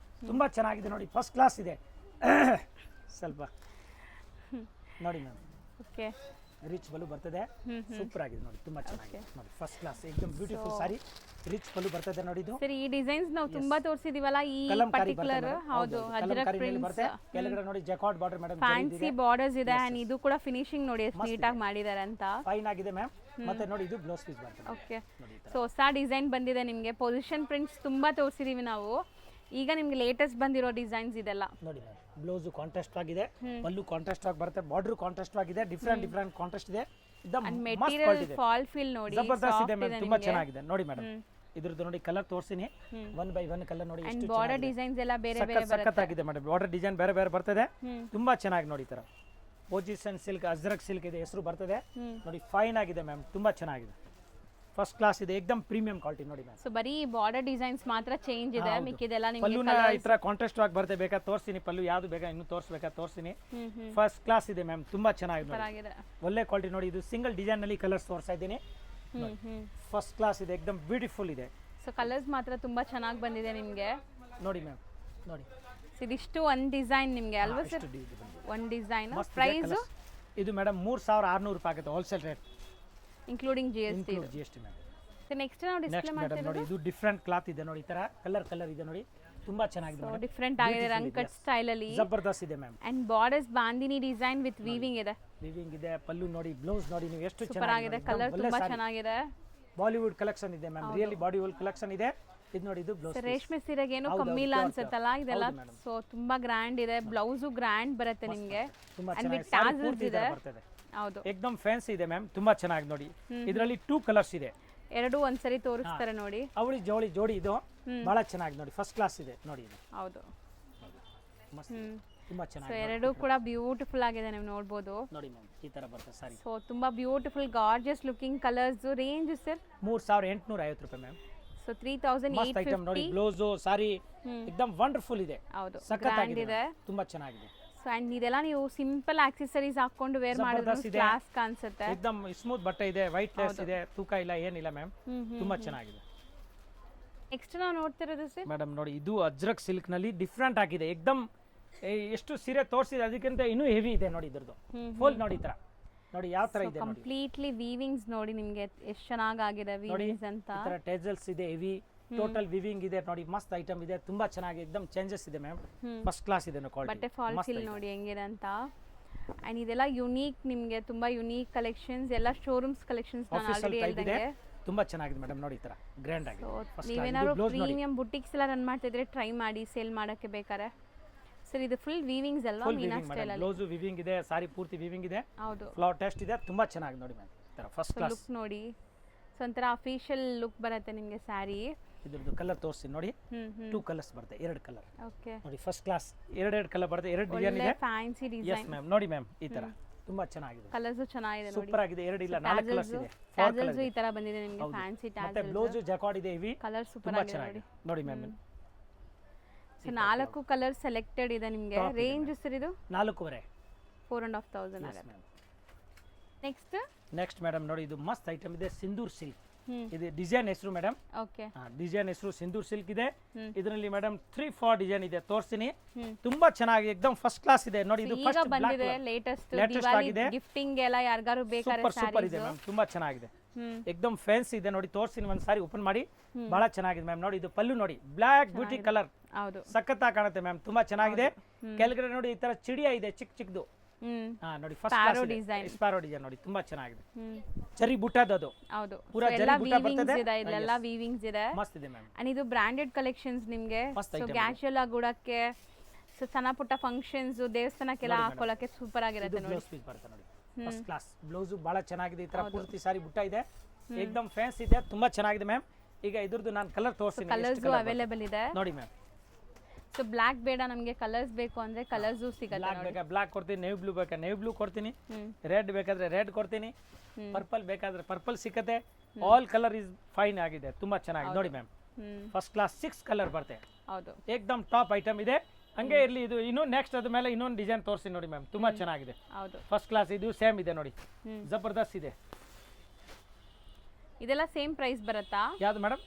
ತುಂಬಾ ಚೆನ್ನಾಗಿದೆ ನೋಡಿ, ಫಸ್ಟ್ ಕ್ಲಾಸ್ ಇದೆ. ಸ್ವಲ್ಪ ನೋಡಿ ಮ್ಯಾಮ್, ಓಕೆ ರಿಚ್ ಪಲ್ಲು ಬರ್ತದೆ ಹ್ಮ್ ಸೂಪರ್ ಆಗಿದೆ ನೋಡಿ ತುಂಬಾ ಚೆನ್ನಾಗಿದೆ ನೋಡಿ ಫಸ್ಟ್ ಕ್ಲಾಸ್ ಏಕದಮ್ ಬ್ಯೂಟಿಫುಲ್ ಸಾರಿ ರಿಚ್ ಪಲ್ಲು ಬರ್ತದೆ ನೋಡಿ ಇದು ಸರ್ ಈ ಡಿಸೈನ್ಸ್ ನಾವು ತುಂಬಾ ತೋರಿಸಿದೀವಲ್ಲ ಈ ಕಲಂಕಾರಿ ಪರ್ಟಿಕ್ಯುಲರ್ ಹೌದು ಅಜ್ರಕ್ ಮೇಲೆ ಬರುತ್ತೆ ಕೆಳಗಡೆ ನೋಡಿ jacquard border madam fancy borders ಇದೆ ಅಂಡ್ ಇದು ಕೂಡ ಫಿನಿಶಿಂಗ್ ನೋಡಿ ಎಷ್ಟು ನೀಟಾಗಿ ಮಾಡಿದ್ದಾರೆ ಅಂತ ಫೈನ್ ಆಗಿದೆ ಮ್ಯಾಮ್ ಮತ್ತೆ ನೋಡಿ ಇದು ಬ್ಲೌಸ್ ಪೀಸ್ ಬರ್ತದೆ ಓಕೆ ಸೊ ಹೊಸ ಡಿಸೈನ್ ಬಂದಿದೆ ನಿಮಗೆ ಪೊಸಿಷನ್ ಪ್ರಿಂಟ್ಸ್ ತುಂಬಾ ತೋರಿಸಿದೀವಿ ನಾವು ಈಗ ನಿಮ್ಗೆ ಲೇಟೆಸ್ಟ್ ಬಂದಿರೋ ಡಿಸೈನ್ಸ್ ಇದೆಲ್ಲ ನೋಡಿ ಮ್ಯಾಮ್ ಬ್ಲೌಸ್ ಕಾಂಟ್ರಾಸ್ಟ್ ಆಗಿದೆ ಪಲ್ಲು ಕಾಂಟ್ರಾಸ್ಟ್ ಆಗಿ ಬರುತ್ತೆ ಬಾರ್ಡರ್ ಕಾಂಟ್ರಾಸ್ಟ್ ಆಗಿದೆ ಡಿಫರೆಂಟ್ ಕಾಂಟ್ರಾಸ್ಟ್ ಇದೆ ಅಂಡ್ ಮೆಟೀರಿಯಲ್ ಫಾಲ್ ಫೀಲ್ ನೋಡಿ ಜಬರ್ದಸ್ತ್ ಇದೆ ಮ್ಯಾಮ್ ತುಂಬಾ ಚೆನ್ನಾಗಿದೆ ನೋಡಿ ಮೇಡಮ್ ಇದ್ರದ್ದು ನೋಡಿ ಕಲರ್ ತೋರಿಸ್ತೀನಿ 1 by 1 ಕಲರ್ ನೋಡಿ ಅಂಡ್ ಬಾರ್ಡರ್ ಡಿಸೈನ್ಸ್ ಎಲ್ಲ ಬೇರೆ ಬೇರೆ ಸಖತ್ತಾಗಿದೆ ಮೇಡಮ್ ಬಾರ್ಡರ್ ಡಿಸೈನ್ ಬೇರೆ ಬೇರೆ ಬರ್ತದೆ ತುಂಬಾ ಚೆನ್ನಾಗಿ ನೋಡಿ ಈ ತರ ಪೊಸಿಷನ್ ಸಿಲ್ಕ್ ಅಜ್ರಕ್ ಸಿಲ್ಕ್ ಇದೆ ಹೆಸರು ಬರ್ತದೆ ನೋಡಿ ಫೈನ್ ಆಗಿದೆ ಮ್ಯಾಮ್ ತುಂಬಾ ಚೆನ್ನಾಗಿದೆ ಫಸ್ಟ್ ಕ್ಲಾಸ್ ಇದೆ ಏಕದಮ್ ಪ್ರೀಮಿಯಂ ಕ್ವಾಲಿಟಿ ನೋಡಿ ಮ್ಯಾಮ್ ಸೊ ಬರೀ ಬಾರ್ಡರ್ ಡಿಸೈನ್ಸ್ ಮಾತ್ರ ಚೇಂಜ್ ಇದೆ ಮಿಕ್ಕಿದೆಲ್ಲ ನಿಮಗೆ ಪಲ್ಲುನ ಈ ತರ ಕಾಂಟ್ರಾಸ್ಟ್ ಆಗಿ ಬರುತ್ತೆ ಬೇಕಾ ತೋರಿಸ್ತೀನಿ ಪಲ್ಲು ಯಾವುದು ಬೇಕಾ ಇನ್ನು ತೋರಿಸ್ಬೇಕಾ ತೋರಿಸ್ತೀನಿ ಫಸ್ಟ್ ಕ್ಲಾಸ್ ಇದೆ ಮ್ಯಾಮ್ ತುಂಬಾ ಚೆನ್ನಾಗಿದೆ ಪರವಾಗಿದೆ ಒಳ್ಳೆ ಕ್ವಾಲಿಟಿ ನೋಡಿ ಇದು ಸಿಂಗಲ್ ಡಿಸೈನ್ ನಲ್ಲಿ ಕಲರ್ಸ್ ತೋರಿಸ್ತಾ ಇದ್ದೀನಿ ಫಸ್ಟ್ ಕ್ಲಾಸ್ ಇದೆ ಏಕದಮ್ ಬ್ಯೂಟಿಫುಲ್ ಇದೆ ಸೊ ಕಲರ್ಸ್ ಮಾತ್ರ ತುಂಬಾ ಚೆನ್ನಾಗಿ ಬಂದಿದೆ ನಿಮಗೆ ನೋಡಿ ಮ್ಯಾಮ್ ನೋಡಿ ಇದಿಷ್ಟು ಒಂದು ಡಿಸೈನ್ ನಿಮಗೆ ಅಲ್ವಾ ಸರ್ ಎಷ್ಟು ಇದು ಬಂದಿದೆ. ಒಂದು ಡಿಸೈನ್ ಮಸ್ತ್ ಇದೆ ಪ್ರೈಸ್ colours. ಇದು ಮೇಡಮ್ 3600 ರೂಪಾಯಿ ಆಗುತ್ತೆ wholesale rate including G S T include GST ma'am next ನಾವು ಡಿಸ್ಪ್ಲೇ ನೆಕ್ಸ್ಟ್ ಮೇಡಮ್ ನೋಡಿ ಇದು ಡಿಫರೆಂಟ್ ಕ್ಲಾತ್ ಇದೆ ನೋಡಿ ಈ ತರ ಕಲರ್ ಇದೆ ನೋಡಿ ತುಂಬಾ ಚೆನ್ನಾಗಿದೆ madam. ಡಿಫ್ರೆಂಟ್ ಆಗಿದೆ ರಂಕಟ್ ಸ್ಟೈಲ್ ಅಲ್ಲಿ ಜಬರ್ದಸ್ತ್ ಇದೆ ma'am and borders bandhani design with weaving ಇದೆ ವಿವಿಂಗ್ ಇದೆ ಪಲ್ಲು ನೋಡಿ ಬ್ಲೌಸ್ ನೋಡಿ ನೀವು ಎಷ್ಟು ಸೂಪರ್ ಆಗಿದೆ ಕಲರ್ ತುಂಬಾ ಚೆನ್ನಾಗಿದೆ ಬಾಲಿವುಡ್ ಕಲೆಕ್ಷನ್ ಇದೆ ಮ್ಯಾಮ್ ರಿಯಲಿ ಬಾಲಿವುಡ್ ಕಲೆಕ್ಷನ್ ಇದೆ ಇದು ನೋಡಿ ಇದು ಬ್ಲೌಸ್ ರೇಷ್ಮೆ ಸೀರೆಗೆ ಏನು ಕಮ್ಮಿ ಇಲ್ಲ ಅನ್ಸುತ್ತಲ್ಲ ಇದೆಲ್ಲ ಸೊ ತುಂಬಾ ಗ್ರ್ಯಾಂಡ್ ಇದೆ ಬ್ಲೌಸು ಗ್ರ್ಯಾಂಡ್ ಬರುತ್ತೆ ನಿಮಗೆ ತುಂಬಾ ಅಂಡ್ ವಿತ್ ಚೆನ್ನಾಗಿ ಟಾಸಲ್ಸ್ ಇದೆ ಬರ್ತದೆ ಹೌದು ಏಕದಮ್ ಫ್ಯಾನ್ಸಿ ಇದೆ ಮ್ಯಾಮ್ ತುಂಬಾ ಚೆನ್ನಾಗಿ ನೋಡಿ ಇದರಲ್ಲಿ 2 ಕಲರ್ಸ್ ಇದೆ ಎರಡು ಒಂದ್ಸರಿ ತೋರಿಸ್ತಾರೆ ನೋಡಿ ಅವಳಿ ಜೋಡಿ ಇದು ಬಹಳ ಚೆನ್ನಾಗಿ ನೋಡಿ ಫಸ್ಟ್ ಕ್ಲಾಸ್ ಇದೆ ನೋಡಿ ಇದು ಹೌದು ಮಸ್ತ್ ಇದೆ. ತುಂಬಾ ಸೊ ಚೆನ್ನಾಗಿ ಎರಡು ಕೂಡ ಬ್ಯೂಟಿಫುಲ್ ಆಗಿದೆ ನೀವು ನೋಡ್ಬೋದು ನೋಡಿ ಮ್ಯಾಮ್ ಈ ತರ ಬರ್ತದೆ ಸಾರಿ ಸೊ ತುಂಬಾ beautiful gorgeous looking colours range sir 3850 ರೂಪಾಯಿ ಮ್ಯಾಮ್ ಸೊ ಮಸ್ತ್ ಐಟಮ್ ನೋಡಿ 3850 ಬ್ಲೌಸ್ ಸಾರಿ ಏಕದಮ್ ವಂಡರ್ಫುಲ್ ಇದೆ ಹೌದು ಸಖತ್ತಾಗಿದೆ ಇದೆ ತುಂಬಾ ಚೆನ್ನಾಗಿದೆ ಸೊ ಅಂಡ್ ಇದೆಲ್ಲ ನೀವು ಸಿಂಪಲ್ ಆಕ್ಸೆಸರೀಸ್ ಹಾಕೊಂಡು ವೇರ್ ಮಾಡಿದ್ರೆ ಜಬರ್ದಸ್ತ್ ಇದೆ. ಕ್ಲಾಸ್ ಕಾಣಿಸುತ್ತೆ ಏಕದಮ್ ಸ್ಮೂತ್ ಬಟ್ಟೆ ಇದೆ ವೈಟ್ ಲೇಸ್ ಇದೆ ತೂಕ ಇಲ್ಲ ಏನಿಲ್ಲ ಮ್ಯಾಮ್ ತುಂಬಾ ಚೆನ್ನಾಗಿದೆ ನೆಕ್ಸ್ಟ್ ನಾವು ನೋಡ್ತಿರೋದು ಸರ್ ಮೇಡಮ್ ನೋಡಿ ಇದು ಅಜ್ರಕ್ ಸಿಲ್ಕ್ ನಲ್ಲಿ ಡಿಫ್ರೆಂಟ್ ಆಗಿದೆ ಏಕದಮ್ ಎಷ್ಟು ಸೀರೆ ತೋರಿಸಿದೆ ಅದಕ್ಕಿಂತ ಇನ್ನೂ ಹೆವಿ ಇದೆ ನೋಡಿ ಇದ್ರದ್ದು ಫುಲ್ ನೋಡಿ ಈ ತರ ನೋಡಿ ಯಾವ ತರ ಇದೆ ನೋಡಿ ಕಂಪ್ಲೀಟ್ಲಿ ವೀವಿಂಗ್ಸ್ ನೋಡಿ ನಿಮ್ಗೆ ಎಷ್ಟು ಚೆನ್ನಾಗಿದೆ ವೀವಿಂಗ್ಸ್ ಅಂತ ಈ ತರ ಟೇಜಲ್ಸ್ ಇದೆ ಹೆವಿ ಟೋಟಲ್ ವಿವಿಂಗ್ ಇದೆ ನೋಡಿ ಮಸ್ತ್ ಐಟಮ್ ಇದೆ ತುಂಬಾ ಚೆನ್ನಾಗಿ ಏಕದಮ್ ಚೇಂಜಸ್ ಇದೆ ಮ್ಯಾಮ್ ಫಸ್ಟ್ ಕ್ಲಾಸ್ ಇದೆ ಬಟ್ಟೆ ಕ್ವಾಲಿಟಿ ಫಾಲ್ ಫಿಲ್ ನೋಡಿ ಹೆಂಗಿದೆ ಅಂತ ಅಂಡ್ ಇದೆಲ್ಲ ಯುನೀಕ್ ನಿಮ್ಗೆ ತುಂಬಾ ಯುನೀಕ್ ಕಲೆಕ್ಷನ್ಸ್ ಎಲ್ಲ ಶೋರೂಮ್ಸ್ ಕಲೆಕ್ಷನ್ಸ್ ನಾನು ಆಫೀಸಲ್ ಆಲ್ರೆಡಿ ಟೈಪ್ ಇದೆ ಹೇಳ್ದಂಗೆ ತುಂಬಾ ಚೆನ್ನಾಗಿದೆ ಮೇಡಮ್ ನೋಡಿ ಈ ತರ ಗ್ರ್ಯಾಂಡ್ ಆಗಿದೆ First class. ನೀವೇನಾದ್ರು ಇದು blouse ನೋಡಿ ಪ್ರೀಮಿಯಂ ಬುಟಿಕ್ಸ್ ಎಲ್ಲ ರನ್ ಮಾಡ್ತಿದ್ರೆ ಟ್ರೈ ಮಾಡಿ ಸೇಲ್ ಮಾಡಕ್ಕೆ ಬೇಕಾರೆ ಸರ್ ಇದು ಫುಲ್ ವೀವಿಂಗ್ಸ್ ಅಲ್ವಾ ಫುಲ್ ಮೀನಾ ವಿವಿಂಗ್ ಸ್ಟೈಲ್ ಮೇಡಮ್ ಅಲ್ಲಿ ಬ್ಲೌಸ್ ವಿವಿಂಗ್ ಇದೆ ಸಾರಿ ಪೂರ್ತಿ ವಿವಿಂಗ್ ಇದೆ ಹೌದು ಫ್ಲವರ್ ಟೆಸ್ಟ್ ಇದೆ ತುಂಬಾ ಚೆನ್ನಾಗಿ ನೋಡಿ ಮ್ಯಾಮ್ ಈ ತರ ಫಸ್ಟ್ ಕ್ಲಾಸ್ ಲುಕ್ ನೋಡಿ ಸೊ ಒಂಥರ ಅಫಿಷಿಯಲ್ ಲುಕ್ ಬರುತ್ತೆ ನಿಮಗೆ ಸ್ಯಾರಿ ಇದ್ರದ್ದು ಕಲರ್ ತೋರಿಸಿ ನೋಡಿ 2 ಕಲರ್ಸ್ ಬರುತ್ತೆ 2 ಕಲರ್ ಓಕೆ ನೋಡಿ ಫಸ್ಟ್ ಕ್ಲಾಸ್ 2 ಕಲರ್ ಬರುತ್ತೆ 2 ಡಿಸೈನ್ ಇದೆ ಫ್ಯಾನ್ಸಿ ಎಸ್ ಡಿಸೈನ್ ಮ್ಯಾಮ್ ನೋಡಿ ಮ್ಯಾಮ್ ಈ ತರ ತುಂಬಾ ಚೆನ್ನಾಗಿದೆ ಕಲರ್ಸ್ ಚೆನ್ನಾಗಿದೆ ನೋಡಿ ಸೂಪರ್ ಆಗಿದೆ 2 ಇಲ್ಲ 4 ಕಲರ್ಸ್ ಇದೆ 4 ಟ್ಯಾಸಲ್ಸ್ ಕಲರ್ ಈ ತರ ಬಂದಿದೆ ನಿಮಗೆ ಫ್ಯಾನ್ಸಿ ಮತ್ತೆ ಟ್ಯಾಸಲ್ಸ್ ಬ್ಲೌಸ್ ಜಾಕಾರ್ಡ್ ಇದೆ ಹೆವಿ ಕಲರ್ ಸೂಪರ್ ತುಂಬಾ ಆಗಿದೆ ನೋಡಿ ಚೆನ್ನಾಗಿದೆ ನೋಡಿ ಮ್ಯಾಮ್ ಸೊ 4 ಕಲರ್ ಸೆಲೆಕ್ಟೆಡ್ ಇದೆ ನಿಮಗೆ Top ಇದೆ ರೇಂಜ್ ಸರ್ ಇದು 4.5 4,500 ಆಗುತ್ತೆ ನೆಕ್ಸ್ಟ್ ನೆಕ್ಸ್ಟ್ ಮೇಡಮ್ ನೋಡಿ ಇದು ಮಸ್ತ್ ಐಟಮ್ ಇದೆ ಸಿಂಧೂರ್ ಸಿಲ್ಕ್ ಹ್ಮ್ ಇದು ಡಿಸೈನ್ ಹೆಸರು ಮೇಡಮ್ ಓಕೆ ಡಿಸೈನ್ ಹೆಸರು ಸಿಂಧೂರ್ ಸಿಲ್ಕ್ ಇದೆ ಇದರಲ್ಲಿ ಮೇಡಮ್ 3-4 ಡಿಸೈನ್ ಇದೆ ತೋರಿಸ್ತೀನಿ ಹ್ಮ್. ತುಂಬಾ ಚೆನ್ನಾಗಿ ಏಕದಮ್ ಫಸ್ಟ್ ಕ್ಲಾಸ್ ಇದೆ ನೋಡಿ ಇದು ಈಗ ಫಸ್ಟ್ ಬಂದಿದೆ ಲೇಟೆಸ್ಟ್ Latest ದಿವಾಲಿ ಆಗಿದೆ. ಗಿಫ್ಟಿಂಗ್ ಎಲ್ಲ ಯಾರಿಗಾರು ಬೇಕಾದ್ರೆ ಸೂಪರ್ ಸೂಪರ್ ಇದೆ ಸ್ಯಾರೀಸ್ ಮ್ಯಾಮ್ ತುಂಬಾ ಚೆನ್ನಾಗಿದೆ ಹ್ಮ್ ಏಕದಮ್ ಫ್ಯಾನ್ಸಿ ಇದೆ ನೋಡಿ ತೋರಿಸ್ತೀನಿ ಒಂದು ಸಾರಿ ಓಪನ್ ಮಾಡಿ ಬಹಳ ಚೆನ್ನಾಗಿದೆ ಮ್ಯಾಮ್ ನೋಡಿ ಇದು ಪಲ್ಲು ನೋಡಿ ಬ್ಲಾಕ್ ಬ್ಯೂಟಿ ಕಲರ್ ಹೌದು ಸಖತ್ತಾಗಿ ಕಾಣುತ್ತೆ ಮ್ಯಾಮ್ ತುಂಬಾ ಚೆನ್ನಾಗಿದೆ ಕೆಳಗಡೆ ನೋಡಿ ಈ ತರ ಚಿಡಿಯ ಇದೆ ಚಿಕ್ಕದು ಹ್ಮ್ ಹಾ ನೋಡಿ first Sparrow class design. Sparrow design ನೋಡಿ ತುಂಬಾ ಚೆನ್ನಾಗಿದೆ ಹ್ಮ್ ಚರಿ ಬುಟ್ಟದ ಅದು ಹೌದು ಪೂರಾ So ಎಲ್ಲ ಜರಿ ಬುಟ್ಟ ವೀವಿಂಗ್ಸ್ ಬರ್ತದೆ. ಇದೆ ಇಲ್ಲೆಲ್ಲ ವೀವಿಂಗ್ಸ್ ಇದೆ ಮಸ್ತ್ ಇದೆ ಮ್ಯಾಮ್ ಅಂಡ್ ಇದು ಬ್ರಾಂಡೆಡ್ ಕಲೆಕ್ಷನ್ಸ್ ನಿಮ್ಗೆ ಮಸ್ತ್ ಸೊ item ಇದೆ. ಕ್ಯಾಶುಯಲ್ ಆಗಿ ಉಡಕ್ಕೆ ಸೊ ಸಣ್ಣ ಪುಟ್ಟ ಫಂಕ್ಷನ್ಸ್ ದೇವಸ್ಥಾನಕ್ಕೆಲ್ಲ ಹಾಕೊಳ್ಳಕ್ಕೆ ಸೂಪರ್ ಆಗಿರುತ್ತೆ ನೋಡಿ ಬ್ಲೌಸ್ ಪೀಸ್ ಬರುತ್ತೆ ನೋಡಿ ಫಸ್ಟ್ ಕ್ಲಾಸ್ ಬ್ಲೌಸ್ ಬಹಳ ಚೆನ್ನಾಗಿದೆ ಈ ತರ ಪೂರ್ತಿ ಸಾರಿ ಬುಟ್ಟ ಇದೆ ಏಕದಮ್ ಫ್ಯಾನ್ಸಿ ಇದೆ ತುಂಬಾ ಚೆನ್ನಾಗಿದೆ ಮ್ಯಾಮ್ ಈಗ ಇದ್ರದ್ದು ನಾನು ಕಲರ್ ತೋರಿಸ್ತೀನಿ ಎಷ್ಟು ಕಲರ್ಸ್ colour ಬರುತ್ತೆ. ಅವೈಲೇಬಲ್ ಇದೆ ನೋಡಿ ಮ್ಯಾಮ್ ಸೊ ಬ್ಲ್ಯಾಕ್ ಬೇಡ ನಮಗೆ ಕಲರ್ಸ್ ಬೇಕು ಅಂದ್ರೆ ಕಲರ್ಸು ಸಿಗುತ್ತೆ ಬ್ಲಾಕ್ ಬೇಕಾ ಬ್ಲಾಕ್ ಕೊಡ್ತೀನಿ ನೇವಿ ಬ್ಲೂ ಬೇಕಾ ನೇವಿ ಬ್ಲೂ ಕೊಡ್ತೀನಿ ಹ್ಮ್ ರೆಡ್ ಬೇಕಾದ್ರೆ ರೆಡ್ ಕೊಡ್ತೀನಿ ಪರ್ಪಲ್ ಬೇಕಾದ್ರೆ ಪರ್ಪಲ್ ಸಿಕ್ಕತ್ತೆ ಆಲ್ ಕಲರ್ ಇಸ್ ಫೈನ್ ಆಗಿದೆ ತುಂಬಾ ಚೆನ್ನಾಗಿದೆ ನೋಡಿ ಮ್ಯಾಮ್ ಹ್ಮ್ ಫಸ್ಟ್ ಕ್ಲಾಸ್ 6 ಕಲರ್ ಬರುತ್ತೆ ಹೌದು ಏಕದಮ್ ಟಾಪ್ ಐಟಮ್ ಇದೆ ಹಂಗೆ ಇರ್ಲಿ ಇದು ಇನ್ನೂ ನೆಕ್ಸ್ಟ್ ಅದ ಮೇಲೆ ಇನ್ನೊಂದು ಡಿಸೈನ್ ತೋರಿಸಿ ನೋಡಿ ಮ್ಯಾಮ್ ತುಂಬಾ ಚೆನ್ನಾಗಿದೆ ಹೌದು ಫಸ್ಟ್ ಕ್ಲಾಸ್ ಇದು ಸೇಮ್ ಇದೆ ನೋಡಿ ಹ್ಮ್. ಜಬರ್ದಸ್ತ್ ಇದೆ ಇದೆಲ್ಲ ಸೇಮ್ ಪ್ರೈಸ್ ಬರುತ್ತಾ ಯಾವ್ದು ಮೇಡಮ್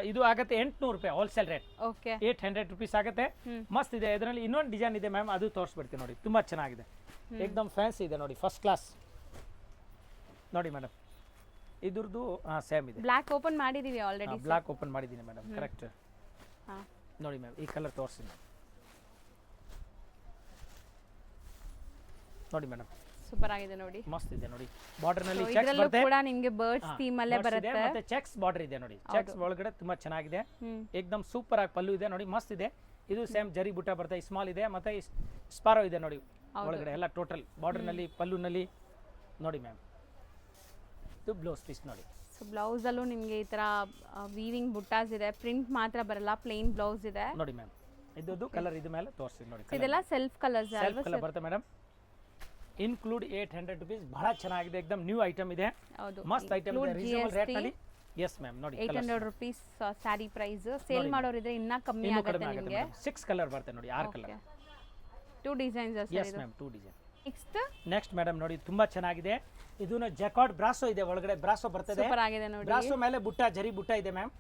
ಇದು ಆಗತ್ತೆ 800 ರೂಪಾಯಿ ಹೋಲ್ಸೇಲ್ ರೇಟ್ ಓಕೆ 800 ರುಪೀಸ್ ಆಗುತ್ತೆ ಮಸ್ತ್ ಇದೆ ಇದರಲ್ಲಿ ಇನ್ನೊಂದು ಡಿಸೈನ್ ಇದೆ ಮ್ಯಾಮ್ ಅದು ತೋರಿಸ್ಬಿಡ್ತೀನಿ ನೋಡಿ ತುಂಬಾ ಚೆನ್ನಾಗಿದೆ ಏಕ್ದಮ್ ಫ್ಯಾನ್ಸಿ ಇದೆ ನೋಡಿ, ಫಸ್ಟ್ ಕ್ಲಾಸ್ ನೋಡಿ ಮೇಡಮ್. ಇದ್ರದ್ದು ಸೇಮ್ ಇದೆ. ಬ್ಲ್ಯಾಕ್ ಓಪನ್ ಮಾಡಿದೀವಿ ಆಲ್ರೆಡಿ. ಬ್ಲಾಕ್ ಓಪನ್ ಮಾಡಿದ್ದೀನಿ ಮೇಡಮ್, ಕರೆಕ್ಟ್. ಹಾ ನೋಡಿ ಮ್ಯಾಮ್, ಈ ಕಲರ್ ತೋರಿಸ್ತೀನಿ ನೋಡಿ ಮೇಡಮ್, ಸೂಪರ್ ಆಗಿದೆ ನೋಡಿ. ಮಸ್ತ್ ಇದೆ ನೋಡಿ. ಬಾರ್ಡರ್ ನಲ್ಲಿ ಚೆಕ್ಸ್ ಇದ್ರಲ್ಲೂ ಬರುತ್ತೆ, ಕೂಡ ನಿಮ್ಗೆ ಬರ್ಡ್ಸ್ ಥೀಮ್ ಅಲ್ಲೇ ಬರುತ್ತೆ. ಮತ್ತೆ ಚೆಕ್ಸ್ ಬಾರ್ಡರ್ ಇದೆ ನೋಡಿ. ಚೆಕ್ಸ್ ಒಳಗಡೆ ತುಂಬಾ ಚೆನ್ನಾಗಿದೆ, ಏಕ್ದಮ್ ಸೂಪರ್ ಆಗಿ ಪಲ್ಲು ಇದೆ ನೋಡಿ, ಮಸ್ತ್ ಇದೆ. ಇದು ಸೇಮ್ ಜರಿ ಬುಟ್ಟ ಬರುತ್ತೆ, ಸ್ಮಾಲ್ ಇದೆ, ಮತ್ತೆ ಸ್ಪಾರೋ ಇದೆ ನೋಡಿ ಒಳಗಡೆ ಎಲ್ಲ ಟೋಟಲ್ ಬಾರ್ಡರ್ ನಲ್ಲಿ ಪಲ್ಲು ನಲ್ಲಿ ನೋಡಿ ಮ್ಯಾಮ್. ಇದು ಬ್ಲೌಸ್ ಪೀಸ್ ನೋಡಿ. ಸೊ ಬ್ಲೌಸ್ ಅಲ್ಲೂ ನಿಮ್ಗೆ ಈ ತರ ವೀವಿಂಗ್ ಬುಟ್ಟಾಸ್ ಇದೆ, ಪ್ರಿಂಟ್ ಮಾತ್ರ ಬರಲ್ಲ, ಪ್ಲೇನ್ ಬ್ಲೌಸ್ ಇದೆ ನೋಡಿ ಮ್ಯಾಮ್. ಇದ್ದು ಕಲರ್ ಇದು ಮೇಲೆ ತೋರಿಸ್ತೀನಿ ನೋಡಿ. ಇದೆಲ್ಲ ಸೆಲ್ಫ್ ಕಲರ್ಸ್ ಸೆಲ್ಫ್ ಕಲರ್ ಬರುತ್ತೆ ಮೇಡಮ್. Include 800 rupees. ಬಹಳ ಚೆನ್ನಾಗಿದೆ, ಏಕ್ದಮ್ ನ್ಯೂ ಐಟಮ್ ಇದೆ, ಹೌದು. ಮಸ್ತ್ ಐಟಮ್ ಇದೆ, ರೀಸನಬಲ್ ರೇಟ್ ನಲ್ಲಿ. ಎಸ್ ಮ್ಯಾಮ್ ನೋಡಿ, 800 rupees ಸ್ಯಾರಿ ಪ್ರೈಸ್. ಸೇಲ್ ಮಾಡೋರಿದ್ರೆ ಇನ್ನ ಕಮ್ಮಿ ಆಗುತ್ತೆ ನಿಮಗೆ. 6 ಕಲರ್ ಬರುತ್ತೆ ನೋಡಿ, 6 ಕಲರ್, 2 ಡಿಸೈನ್ಸ್ ಅಷ್ಟೇ. Yes ma'am, 2 design. Next madam ನೋಡಿ, ತುಂಬಾ ಚೆನ್ನಾಗಿದೆ. ಇದನ್ನ ಜಕಾರ್ಡ್ ಬ್ರಾಸೋ ಇದೆ, ಒಳಗಡೆ ಬ್ರಾಸೋ ಬರ್ತದೆ. ಸೂಪರ್ ಆಗಿದೆ ನೋಡಿ. ಬ್ರಾಸೋ ಮೇಲೆ ಬುಟ್ಟ, ಜರಿ ಬುಟ್ಟ ಇದೆ ಮ್ಯಾಮ್.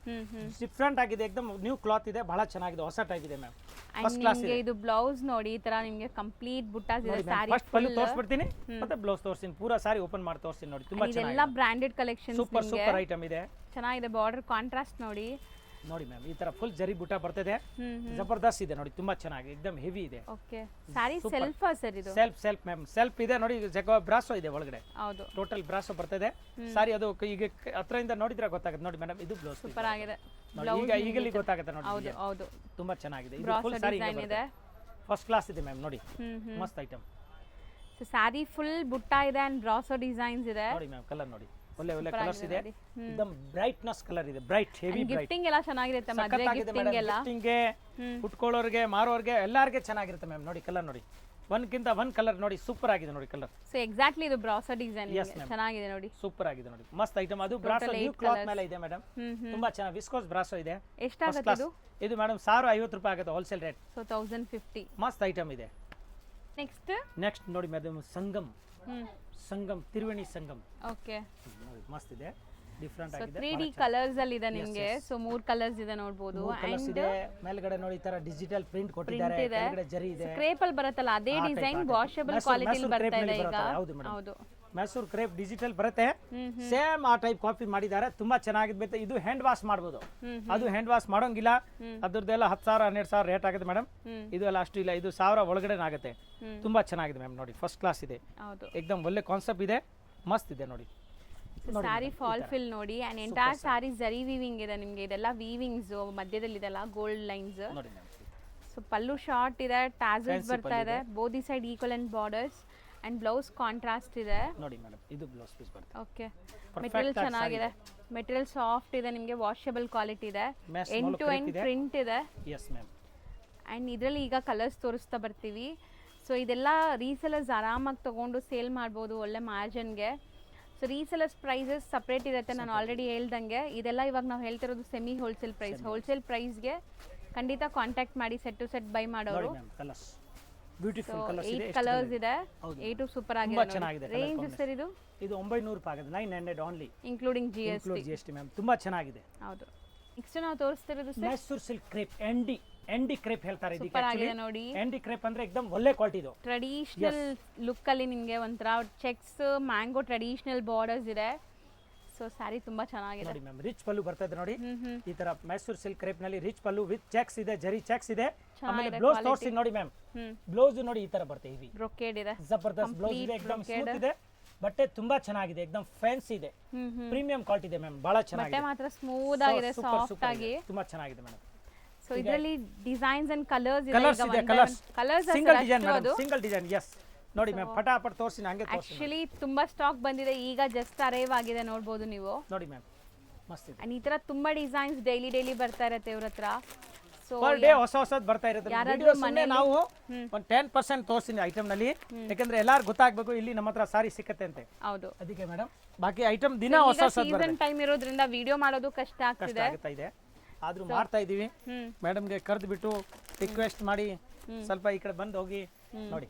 ಡಿಫ್ರೆಂಟ್ ಆಗಿದೆ, ಏಕ್ದಮ್ ನ್ಯೂ ಕ್ಲಾತ್ ಇದೆ, ಬಹಳ ಚೆನ್ನಾಗಿದೆ, ಹೊಸ ಟೈಪ್ ಇದೆ ಮ್ಯಾಮ್. ಫಸ್ಟ್ ಕ್ಲಾಸ್ ಇದೆ. ಇದು ಬ್ಲೌಸ್ ನೋಡಿ, ಈ ತರ ನಿಮಗೆ ಕಂಪ್ಲೀಟ್ ಬುಟ್ಟಾಸ್ ಇದೆ. ಸ್ಯಾರಿ ಫಸ್ಟ್ ಪಲ್ಲು ತೋರಿಸ್ಬಿಡ್ತೀನಿ, ಮತ್ತೆ ಬ್ಲೌಸ್ ತೋರಿಸ್ತೀನಿ, ಪೂರಾ ಸಾರಿ ಓಪನ್ ಮಾಡಿ ತೋರಿಸ್ತೀನಿ ನೋಡಿ. ತುಂಬಾ ಚೆನ್ನಾಗಿದೆ, ಇದೆಲ್ಲ ಬ್ರಾಂಡೆಡ್ ಕಲೆಕ್ಷನ್ಸ್. ಸೂಪರ್ ಐಟಮ್ ಇದೆ, ಚೆನ್ನಾಗಿದೆ. ಬಾರ್ಡರ್ ಕಾಂಟ್ರಾಸ್ಟ್ ನೋಡಿ ನೋಡಿ ಮ್ಯಾಮ್. ಈ ತರ ಫುಲ್ ಜರಿ ಬುಟ್ಟ ಬರ್ತದೆ, ಜಬರ್ದಸ್ತ್ ಇದೆ ನೋಡಿ, ತುಂಬಾ ಚೆನ್ನಾಗಿದೆ, ಏಕ್ದಮ್ ಹೆವಿ ಇದೆ. ಓಕೆ, ಸ್ಯಾರಿ ಸೆಲ್ಫ್ ಸರ್ ಇದು? ಸೆಲ್ಫ್ ಮ್ಯಾಮ್, ಸೆಲ್ಫ್ ಇದೆ ನೋಡಿ. ಬ್ರಾಸೋ ಇದೆ ಒಳಗಡೆ, ಹೌದು, ಟೋಟಲ್ ಬ್ರಾಸೋ ಬರ್ತದೆ. ಸಾರಿ ಅದು ಈಗ ಹತ್ರದಿಂದ ನೋಡಿದ್ರೆ ಗೊತ್ತಾಗುತ್ತೆ ನೋಡಿ ಮೇಡಮ್. ಇದು ಬ್ಲೌಸ್ ಸೂಪರ್ ಆಗಿದೆ, ಈಗಲೇ ಗೊತ್ತಾಗುತ್ತೆ ನೋಡಿ. ಹೌದು ಹೌದು, ತುಂಬಾ ಚೆನ್ನಾಗಿದೆ. ಇದು ಫುಲ್ ಸಾರಿ ಇದೆ, ಫಸ್ಟ್ ಕ್ಲಾಸ್ ಇದೆ ಮ್ಯಾಮ್ ನೋಡಿ, ಮಸ್ತ್ ಐಟಮ್. ಸೊ ಸ್ಯಾರಿ ಫುಲ್ ಬುಟ್ಟ ಇದೆ ಅಂಡ್ ಬ್ರಾಸೋ ಡಿಸೈನ್ಸ್ ಇದೆ ನೋಡಿ ಮ್ಯಾಮ್. ಕಲರ್ ನೋಡಿ, ಒಳ್ಳೆ ಕಲರ್ಸ್ ಇದೆ, एकदम ಬ್ರೈಟ್ನೆಸ್ ಕಲರ್ ಇದೆ, ಬ್ರೈಟ್ ಹೆವಿ ಬ್ರೈಟ್. ಗಿಫ್ಟಿಂಗ್ ಎಲ್ಲ ಚೆನ್ನಾಗಿರುತ್ತೆ, ಮದುವೆ ಗಿಫ್ಟಿಂಗ್ ಎಲ್ಲ, ಗಿಫ್ಟಿಂಗ್ ಗೆ, ಉಟ್ಕೊಳ್ಳೋರಿಗೆ, ಮಾರೋರಿಗೆ ಎಲ್ಲರಿಗೆ ಚೆನ್ನಾಗಿರುತ್ತೆ ಮ್ಯಾಮ್. ನೋಡಿ ಕಲರ್ ನೋಡಿ, ಒಂದ್ಕಿಂತ ಒಂದ್ ಕಲರ್ ನೋಡಿ, ಸೂಪರ್ ಆಗಿದೆ ನೋಡಿ ಕಲರ್. ಸೊ ಎಕ್ಸಾಕ್ಟ್ಲಿ ಇದು ಬ್ರಾಸೋ ಡಿಸೈನ್ ಚೆನ್ನಾಗಿದೆ ನೋಡಿ, ಸೂಪರ್ ಆಗಿದೆ ನೋಡಿ, ಮಸ್ತ್ ಐಟಮ್. ಅದು ಬ್ರಾಸೋ ನ್ಯೂ ಕ್ಲಾತ್ ಮೇಲೆ ಇದೆ ಮೇಡಮ್, ತುಂಬಾ ಚೆನ್ನಾಗಿ ವಿಸ್ಕೋಸ್ ಬ್ರಾಸೋ ಇದೆ. ಎಷ್ಟಾಗುತ್ತೆ ಇದು? ಇದು ಮೇಡಮ್ 1050 ರೂಪಾಯಿ ಆಗುತ್ತೆ ಹೋಲ್ಸೇಲ್ ರೇಟ್. ಸೊ 1050. ಮಸ್ತ್ ಐಟಮ್ ಇದೆ. ನೆಕ್ಸ್ಟ್ ನೋಡಿ ಮೇಡಮ್, ಸಂಗಮ್ ತಿರುವಣಿ ಸಂಗಮ್. ಓಕೆ, ಮಸ್ತ್ ಇದೆ, ಡಿಫರೆಂಟ್ ಸೊ ಆಗಿದೆ. 3D ಕಲರ್ಸ್ ಅಲ್ಲಿ ಇದೆ ನಿಮಗೆ. ಸೊ 3 ಕಲರ್ಸ್ ಇದೆ ನೋಡಬಹುದು. ಅಂಡ್ ಮೇಲ್ಗಡೆ ನೋಡಿ ಈ ತರ ಡಿಜಿಟಲ್ ಪ್ರಿಂಟ್ ಕೊಟ್ಟಿದ್ದಾರೆ, ಕೆಳಗಡೆ ಜರಿ ಇದೆ. ಕ್ರೇಪ್ ಅಲ್ಲಿ ಬರುತ್ತಲ್ಲ ಅದೇ ಡಿಸೈನ್, ವಾಷಬಲ್ ಕ್ವಾಲಿಟಿ ಅಲ್ಲಿ ಬರ್ತಾ ಇದೆ ಈಗ. ಹೌದು, ಮೈಸೂರು ಕ್ರೇಪ್ ಡಿಜಿಟಲ್ ಬರುತ್ತೆ, ಸೇಮ್ ಆ ಟೈಪ್ ಕಾಪಿ ಮಾಡಿದ್ದಾರೆ, ತುಂಬಾ ಚೆನ್ನಾಗಿದೆ. ಇದು ಹ್ಯಾಂಡ್ ವಾಶ್ ಮಾಡಬಹುದು, ಅದು ಹ್ಯಾಂಡ್ ವಾಶ್ ಮಾಡೋಂಗಿಲ್ಲ, ಅದ್ರದ್ದೆಲ್ಲ 10,000 12,000 ರೇಟ್ ಆಗುತ್ತೆ ಮೇಡಮ್. ಇದು ಎಲ್ಲ ಅಷ್ಟು ಇಲ್ಲ, ಇದು 1000 ಒಳಗಡೆ ಆಗುತ್ತೆ. ತುಂಬಾ ಚೆನ್ನಾಗಿದೆ ಮ್ಯಾಮ್ ನೋಡಿ, ಫಸ್ಟ್ ಕ್ಲಾಸ್ ಇದೆ, ಏಕ್ದಮ್ ಒಳ್ಳೆ ಕಾನ್ಸೆಪ್ಟ್ ಇದೆ, ಮಸ್ತ್ ಇದೆ ನೋಡಿ. ಸ್ಯಾರಿ ಫಾಲ್ ಫಿಲ್ ನೋಡಿ, and entire sari zari weaving ಇದೆ ನಿಮಗೆ. ಇದೆಲ್ಲ ವೀವಿಂಗ್ಸ್ ಮಧ್ಯದಲ್ಲಿ ಇದೆಲ್ಲ gold lines. So pallu short ಇದೆ, ಟ್ಯಾಸಲ್ಸ್ ಬರ್ತಾ ಇದೆ, body side equal and borders, and blouse contrast ಇದೆ ನೋಡಿ ಮೇಡಮ್. ಇದು ಬ್ಲೌಸ್ ಪೀಸ್ ಬರುತ್ತೆ. ಓಕೆ, ಮೆಟೀರಿಯಲ್ ಚೆನ್ನಾಗಿದೆ, ಮೆಟೀರಿಯಲ್ ಸಾಫ್ಟ್ ಇದೆ ನಿಮಗೆ, ವಾಷಬಲ್ ಕ್ವಾಲಿಟಿ ಇದೆ, ಎಂಡ್ ಟು ಎಂಡ್ ಪ್ರಿಂಟ್ ಇದೆ. Yes ma'am. ಅಂಡ್ ಇದರಲ್ಲಿ ಈಗ ಕಲರ್ಸ್ ತೋರಿಸ್ತಾ ಬರ್ತೀವಿ. ಸೊ ಇದೆಲ್ಲ ರೀಸೆಲರ್ಸ್ ಆರಾಮಾಗಿ ತಗೊಂಡು ಸೇಲ್ ಮಾಡ್ಬೋದು ಒಳ್ಳೆ ಮಾರ್ಜಿನ್ಗೆ. ಸೊ ರೀಸೆಲರ್ಸ್ ಪ್ರೈಸಸ್ ಸಪ್ರೇಟ್ ಇರುತ್ತೆ, ನಾನು ಆಲ್ರೆಡಿ ಹೇಳ್ದಂಗೆ. ಇದೆಲ್ಲ ಇವಾಗ ನಾವು ಹೇಳ್ತಿರೋದು ಸೆಮಿ ಹೋಲ್ಸೇಲ್ ಪ್ರೈಸ್. ಹೋಲ್ಸೇಲ್ ಪ್ರೈಸ್ಗೆ ಖಂಡಿತ ಕಾಂಟ್ಯಾಕ್ಟ್ ಮಾಡಿ, ಸೆಟ್ ಟು ಸೆಟ್ ಬೈ ಮಾಡೋರು. ಬ್ಯೂಟಿಫುಲ್ ಕಲರ್ಸ್ ಇದೆ, 8 ಕಲರ್ಸ್ ಇದೆ, 8 ಸೂಪರ್ ಆಗಿದೆ. ರೇಂಜ್ ಸರ್ ಇದು? ಇದು 900 ರೂಪಾಯಿ ಆಗಿದೆ, 900 ಓನ್ಲಿ, ಇನ್ಕ್ಲೂಡಿಂಗ್ GST ಮ್ಯಾಮ್. ತುಂಬಾ ಚೆನ್ನಾಗಿದೆ. ಹೌದು. ನೆಕ್ಸ್ಟ್ ನಾವು ತೋರಿಸ್ತಿರೋದು sir Mysuru silk crepe, ND crepe ಹೇಳ್ತಾರೆ ಇದಕ್ಕೆ. ಸೂಪರ್ ಆಗಿದೆ ನೋಡಿ, ಎನ್ಡಿ ಕ್ರೇಪ್ ಅಂದ್ರೆ एकदम ಒಳ್ಳೆ ಕ್ವಾಲಿಟಿ ಇದು. ಟ್ರೆಡಿಷನಲ್ ಲುಕ್ ಅಲ್ಲಿ ನಿಮಗೆ ಒಂಥರ ಚೆಕ್ಸ್, ಮ್ಯಾಂಗೋ ಟ್ರೆಡಿಷನಲ್ ಬಾರ್ಡರ್ಸ್ ಇದೆ. ಸೊ ಸ್ಯಾರಿ ತುಂಬಾ ಚೆನ್ನಾಗಿದೆ ನೋಡಿ ಮ್ಯಾಮ್. ರಿಚ್ ಪಲ್ಲು ಬರ್ತಾ ಇದೆ ನೋಡಿ, ಈ ತರ ಮೈಸೂರು ಸಿಲ್ಕ್ ಕ್ರೇಪ್ ನಲ್ಲಿ ರಿಚ್ ಪಲ್ಲು ವಿತ್ ಚೆಕ್ಸ್ ಇದೆ, ಜರಿ ಚೆಕ್ಸ್ ಇದೆ. ಆಮೇಲೆ ಬ್ಲೌಸ್ ತೋರಿಸಿ ನೋಡಿ ಮ್ಯಾಮ್. ಬ್ಲೌಸ್ ನೋಡಿ ಈ ತರ ಬರುತ್ತೆ, ಹೆವಿ ಬ್ರೊಕೇಡ್ ಇದೆ, ಜಬರ್ದಸ್ತ್ ಬ್ಲೌಸ್ ಇದೆ, एकदम ಸ್ಮೂತ್ ಇದೆ, ಬಟ್ಟೆ ತುಂಬಾ ಚೆನ್ನಾಗಿದೆ, एकदम ಫ್ಯಾನ್ಸಿ ಇದೆ, ಪ್ರೀಮಿಯಂ ಕ್ವಾಲಿಟಿ ಇದೆ ಮ್ಯಾಮ್, ಬಹಳ ಚೆನ್ನಾಗಿದೆ. ಬಟ್ಟೆ ಮಾತ್ರ ಸ್ಮೂತ್ ಆಗಿದೆ, ಸಾಫ್ಟ್ ಆಗಿ, ತುಂಬಾ ಚೆನ್ನಾಗಿದೆ ಮೇಡಮ್. ಸೊ ಇದರಲ್ಲಿ ಡಿಸೈನ್ಸ್ ಅಂಡ್ ಕಲರ್ಸ್ ಇದೆ. Colours single design madam, single design. Yes ನೋಡಿ ಮ್ಯಾಮ್, ಫಟಾಫಟ್ ತೋರಿಸಿ, ಹಂಗೆ ತೋರಿಸಿ. ಆಕ್ಚುಲಿ ತುಂಬಾ ಸ್ಟಾಕ್ ಬಂದಿದೆ, ಈಗ ಜಸ್ಟ್ ಅರೈವ್ ಆಗಿದೆ, ನೋಡಬಹುದು ನೀವು. ನೋಡಿ ಮ್ಯಾಮ್, ಮಸ್ತ್ ಇದೆ. ಅಂಡ್ ಈ ತರ ತುಂಬಾ ಡಿಸೈನ್ಸ್ ಡೈಲಿ ಬರ್ತಾ ಇರುತ್ತೆ ಇವ್ರ ಹತ್ರ. ಸೊ ಪರ್ ಡೇ ಹೊಸದು ಬರ್ತಾ ಇರುತ್ತೆ. ನಾವು ಒಂದು 10% ತೋರಿಸ್ತೀನಿ ಐಟಮ್ ನಲ್ಲಿ, ಯಾಕಂದ್ರೆ ಎಲ್ಲಾರು ಗೊತ್ತಾಗಬೇಕು ಇಲ್ಲಿ ನಮ್ಮ ಹತ್ರ ಸಾರಿ ಸಿಕ್ಕತ್ತೆ ಅಂತ. ಹೌದು, ಅದಕ್ಕೆ ಮೇಡಮ್ ಬಾಕಿ ಐಟಮ್ ದಿನ ಹೊಸ ಸೀಸನ್ ಟೈಮ್ ಇರೋದ್ರಿಂದ ವಿಡಿಯೋ ಮಾಡೋದು ಕಷ್ಟ ಆಗ್ತಿದೆ, ಆದ್ರೂ ಮಾಡ್ತಾ ಇದೀವಿ. ಮೇಡಮ್ಗೆ ಕರೆದು ಬಿಟ್ಟು ರಿಕ್ವೆಸ್ಟ್ ಮಾಡಿ ಸ್ವಲ್ಪ ಈ ಕಡೆ ಬಂದು ಹೋಗಿ ನೋಡಿ.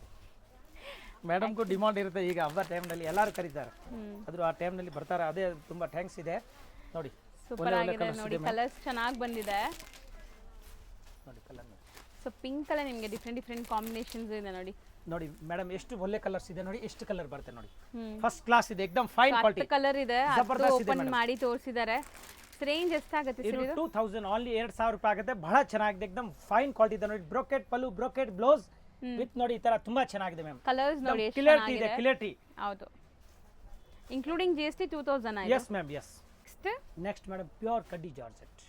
ಮೇಡಮ್ಗೂ ಡಿಮಾಂಡ್ ಇರುತ್ತೆ, ಈಗ ಹಬ್ಬ ಟೈಮ್ನಲ್ಲಿ ಎಲ್ಲರೂ ಕರೀತಾರೆ, ಆದ್ರೂ ಆ ಟೈಮ್ನಲ್ಲಿ ಬರ್ತಾರೆ. ಅದೇ ತುಂಬಾ ಥ್ಯಾಂಕ್ಸ್ ಇದೆ ನೋಡಿ. ಸೂಪರ್ ಆಗಿದೆ ನೋಡಿ, ಕಲರ್ಸ್ ಚೆನ್ನಾಗಿ ಬಂದಿದೆ ನೋಡಿ ಕಲರ್. ಸೊ ಪಿಂಕ್ ಅಲ್ಲೇ ನಿಮಗೆ ಡಿಫ್ರೆಂಟ್ ಕಾಂಬಿನೇಷನ್ಸ್ ಇದೆ ನೋಡಿ. ನೋಡಿ ಮೇಡಮ್ ಎಷ್ಟು ಒಳ್ಳೆ ಕಲರ್ಸ್ ಇದೆ ನೋಡಿ, ಎಷ್ಟು ಕಲರ್ ಬರುತ್ತೆ ನೋಡಿ, ಹ್ಮ್. ಫಸ್ಟ್ ಕ್ಲಾಸ್ ಇದೆ, ಎಕ್ದಮ್ ಫೈನ್ ಕ್ವಾಲಿಟಿ. ಕಲರ್ ಇದೆ, ಜಬರ್ದಸ್ತ್ ಇದೆ ಓಪನ್ madam. ಮಾಡಿ ತೋರಿಸಿದ್ದಾರೆ. ರೇಂಜ್ ಎಷ್ಟಾಗುತ್ತೆ ಇದು ಸರ್ ಇದು? 2000 ಓನ್ಲಿ 2000 ರೂಪಾಯಿ ಆಗುತ್ತೆ. ಬಹಳ ಚೆನ್ನಾಗಿದೆ, ಎಕ್ದಮ್ ಫೈನ್ ಕ್ವಾಲಿಟಿ ಇದೆ ನೋಡಿ. Brocade pallu, brocade blouse with ನೋಡಿ ಈ ತರ ತುಂಬಾ ಚೆನ್ನಾಗಿದೆ ಮ್ಯಾಮ್. ಕಲರ್ಸ್ ನೋಡಿ ಎಷ್ಟು ಕ್ಲಿಯರಿಟಿ ಇದೆ, ಚೆನ್ನಾಗಿದೆ. ಕ್ಲಿಯರಿಟಿ. ಹೌದು, ಇನ್ಕ್ಲೂಡಿಂಗ್ GST 2000 ಆಯ್ತು. Yes ma'am, yes. Next next madam pure ಕಡ್ಡಿ ಜಾರ್ಜೆಟ್.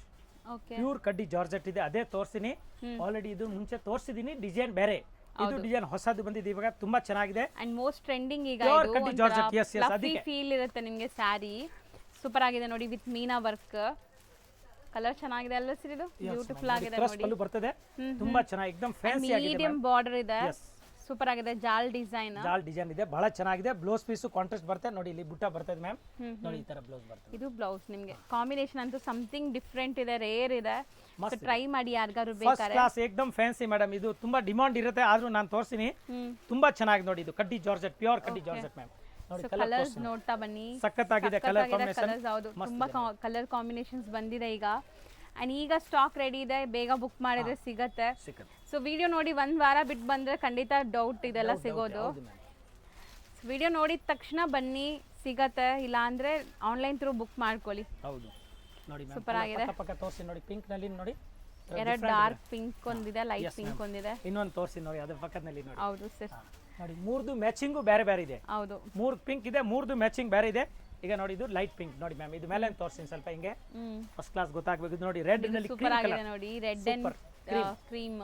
ಓಕೆ, ಪ್ಯೂರ್ ಕಡ್ಡಿ ಜಾರ್ಜೆಟ್ ಇದೆ, ಅದೇ ತೋರಿಸ್ತೀನಿ. ಆಲ್ರೆಡಿ ಇದು ಮುಂಚೆ ತೋರಿಸಿದೀನಿ, ಡಿಸೈನ್ ಬೇರೆ, ಇದು ಡಿಸೈನ್ ಹೊಸದು ಬಂದಿದೆ ಇವಾಗ, ತುಂಬಾ ಚೆನ್ನಾಗಿದೆ. ಅಂಡ್ ಮೋಸ್ಟ್ ಟ್ರೆಂಡಿಂಗ್ ಈಗ Pure ಇದು ಕಡ್ಡಿ ಜಾರ್ಜೆಟ್, yes, yes, ಅದಕ್ಕೆ. ಫೀಲ್ ಇರುತ್ತೆ ನಿಮಗೆ. ಸ್ಯಾರಿ ಸೂಪರ್ ಆಗಿದೆ ನೋಡಿ, ವಿತ್ ಮೀನಾ ವರ್ಕ್. ಕಲರ್ ಚೆನ್ನಾಗಿದೆ ಅಲ್ವಾ ಸರ್ ಇದು? ಬ್ಯೂಟಿಫುಲ್ ಆಗಿದೆ ಕ್ರಾಸ್ ನೋಡಿ. ಪಲ್ಲು ಬರ್ತದೆ, ತುಂಬಾ ಚೆನ್ನಾಗಿ, ಎಕ್ದಮ್ ಫ್ಯಾನ್ಸಿ ಆಗಿದೆ. ಮೀಡಿಯಂ ಬಾರ್ಡರ್ ಇದೆ, Yes. ಸೂಪರ್ ಆಗಿದೆ. ಜಾಲ್ ಡಿಸೈನ್, ಜಾಲ್ ಡಿಸೈನ್ ಇದೆ, ಬಹಳ ಚೆನ್ನಾಗಿದೆ. ಬ್ಲೌಸ್ ಪೀಸ್ ಕಾಂಟ್ರಾಸ್ಟ್ ಬರುತ್ತೆ ನೋಡಿ, ಇಲ್ಲಿ ಬುಟ್ಟ ಬರ್ತದೆ ಮ್ಯಾಮ್. ನೋಡಿ ಈ ತರ ಬ್ಲೌಸ್ ಬರ್ತದೆ. ಇದು ಬ್ಲೌಸ್ ನಿಮಗೆ ಕಾಂಬಿನೇಷನ್ ಅಂತೂ ಸಮಥಿಂಗ್ ಡಿಫ್ರೆಂಟ್ ಇದೆ, ರೇರ್ ಇದೆ. ಮಸ್ತ್ ಟ್ರೈ ಮಾಡಿ ಯಾರಿಗಾರು ಫಸ್ಟ್ ಬೇಕಾದ್ರೆ. ಕ್ಲಾಸ್ ಎಕ್ದಮ್ ಫ್ಯಾನ್ಸಿ ಮೇಡಮ್. ಇದು ತುಂಬಾ ಡಿಮಾಂಡ್ ಇರುತ್ತೆ, ಆದ್ರೂ ನಾನು ತೋರಿಸ್ತೀನಿ. ತುಂಬಾ ಚೆನ್ನಾಗಿದೆ ನೋಡಿ, ಇದು ಕಡ್ಡಿ ಜಾರ್ಜೆಟ್, ಪ್ಯೂರ್ ಕಡ್ಡಿ ಜಾರ್ಜೆಟ್ ಮ್ಯಾಮ್. ನೋಡಿ ಕಲರ್ಸ್ ನೋಡ್ತಾ ಬನ್ನಿ, ಸಖತ್ತಾಗಿದೆ ಕಲರ್ ಕಾಂಬಿನೇಷನ್. ಕಲರ್ಸ್ ಹೌದು, ತುಂಬಾ ಕಲರ್ ಕಾಂಬಿನೇಷನ್ಸ್ ಬಂದಿದೆ ಈಗ. ಅಂಡ್ ಈಗ ಸ್ಟಾಕ್ ರೆಡಿ ಇದೆ, ಬೇಗ ಬುಕ್ ಮಾಡಿದ್ರೆ ಸಿಗತ್ತೆ. ಸಿಕ್ಕತ್ತೆ. ಸೊ ವಿಡಿಯೋ ನೋಡಿ ಒಂದ್ ವಾರ ಬಿಟ್ಟು ಬಂದ್ರೆ ಖಂಡಿತ ಡೌಟ್ ಇದೆಲ್ಲ ಸಿಗೋದು. ಹೌದು ಮ್ಯಾಮ್. ವಿಡಿಯೋ ನೋಡಿದ ತಕ್ಷಣ ಬನ್ನಿ, ಸಿಗತ್ತೆ. ಇಲ್ಲ ಅಂದ್ರೆ ಆನ್ಲೈನ್ ಥ್ರೂ ಬುಕ್ ಮಾಡ್ಕೊಳ್ಳಿ. ಹೌದು ನೋಡಿ ಮ್ಯಾಮ್, ಸೂಪರ್ ಆಗಿದೆ. ಪಕ್ಕ ತೋರಿಸಿ ನೋಡಿ, ಪಿಂಕ್ ನಲ್ಲಿ ನೋಡಿ, ಎರಡು ಡಾರ್ಕ್ ಪಿಂಕ್ ಒಂದಿದೆ, ಲೈಟ್ ಪಿಂಕ್ ಒಂದಿದೆ. ಇನ್ನೊಂದು ತೋರಿಸಿ ನೋಡಿ, ಅದ್ರ ಪಕ್ಕದಲ್ಲಿ ನೋಡಿ. ಹೌದು ಸರ್, ನೋಡಿ ಮೂರ್ದು ಮ್ಯಾಚಿಂಗು ಬೇರೆ ಬೇರೆ ಇದೆ. ಹೌದು. ಮೂರು ಪಿಂಕ್ ಇದೆ, ಮೂರ್ದು ಮ್ಯಾಚಿಂಗ್ ಬೇರೆ ಇದೆ. ಈಗ ನೋಡಿ ಇದು ಲೈಟ್ ಪಿಂಕ್ ನೋಡಿ ಮ್ಯಾಮ್, ಇದು ಮೇಲೆ ತೋರಿಸ್ತೀನಿ ಸ್ವಲ್ಪ ಹಿಂಗೆ, ಫಸ್ಟ್ ಕ್ಲಾಸ್ ಗೊತ್ತಾಗಬೇಕು. ಇದು ನೋಡಿ ರೆಡ್ ನಲ್ಲಿ ಸೂಪರ್ ಆಗಿದೆ ನೋಡಿ, ರೆಡ್ ಅಂಡ್ ಕ್ರೀಮ್.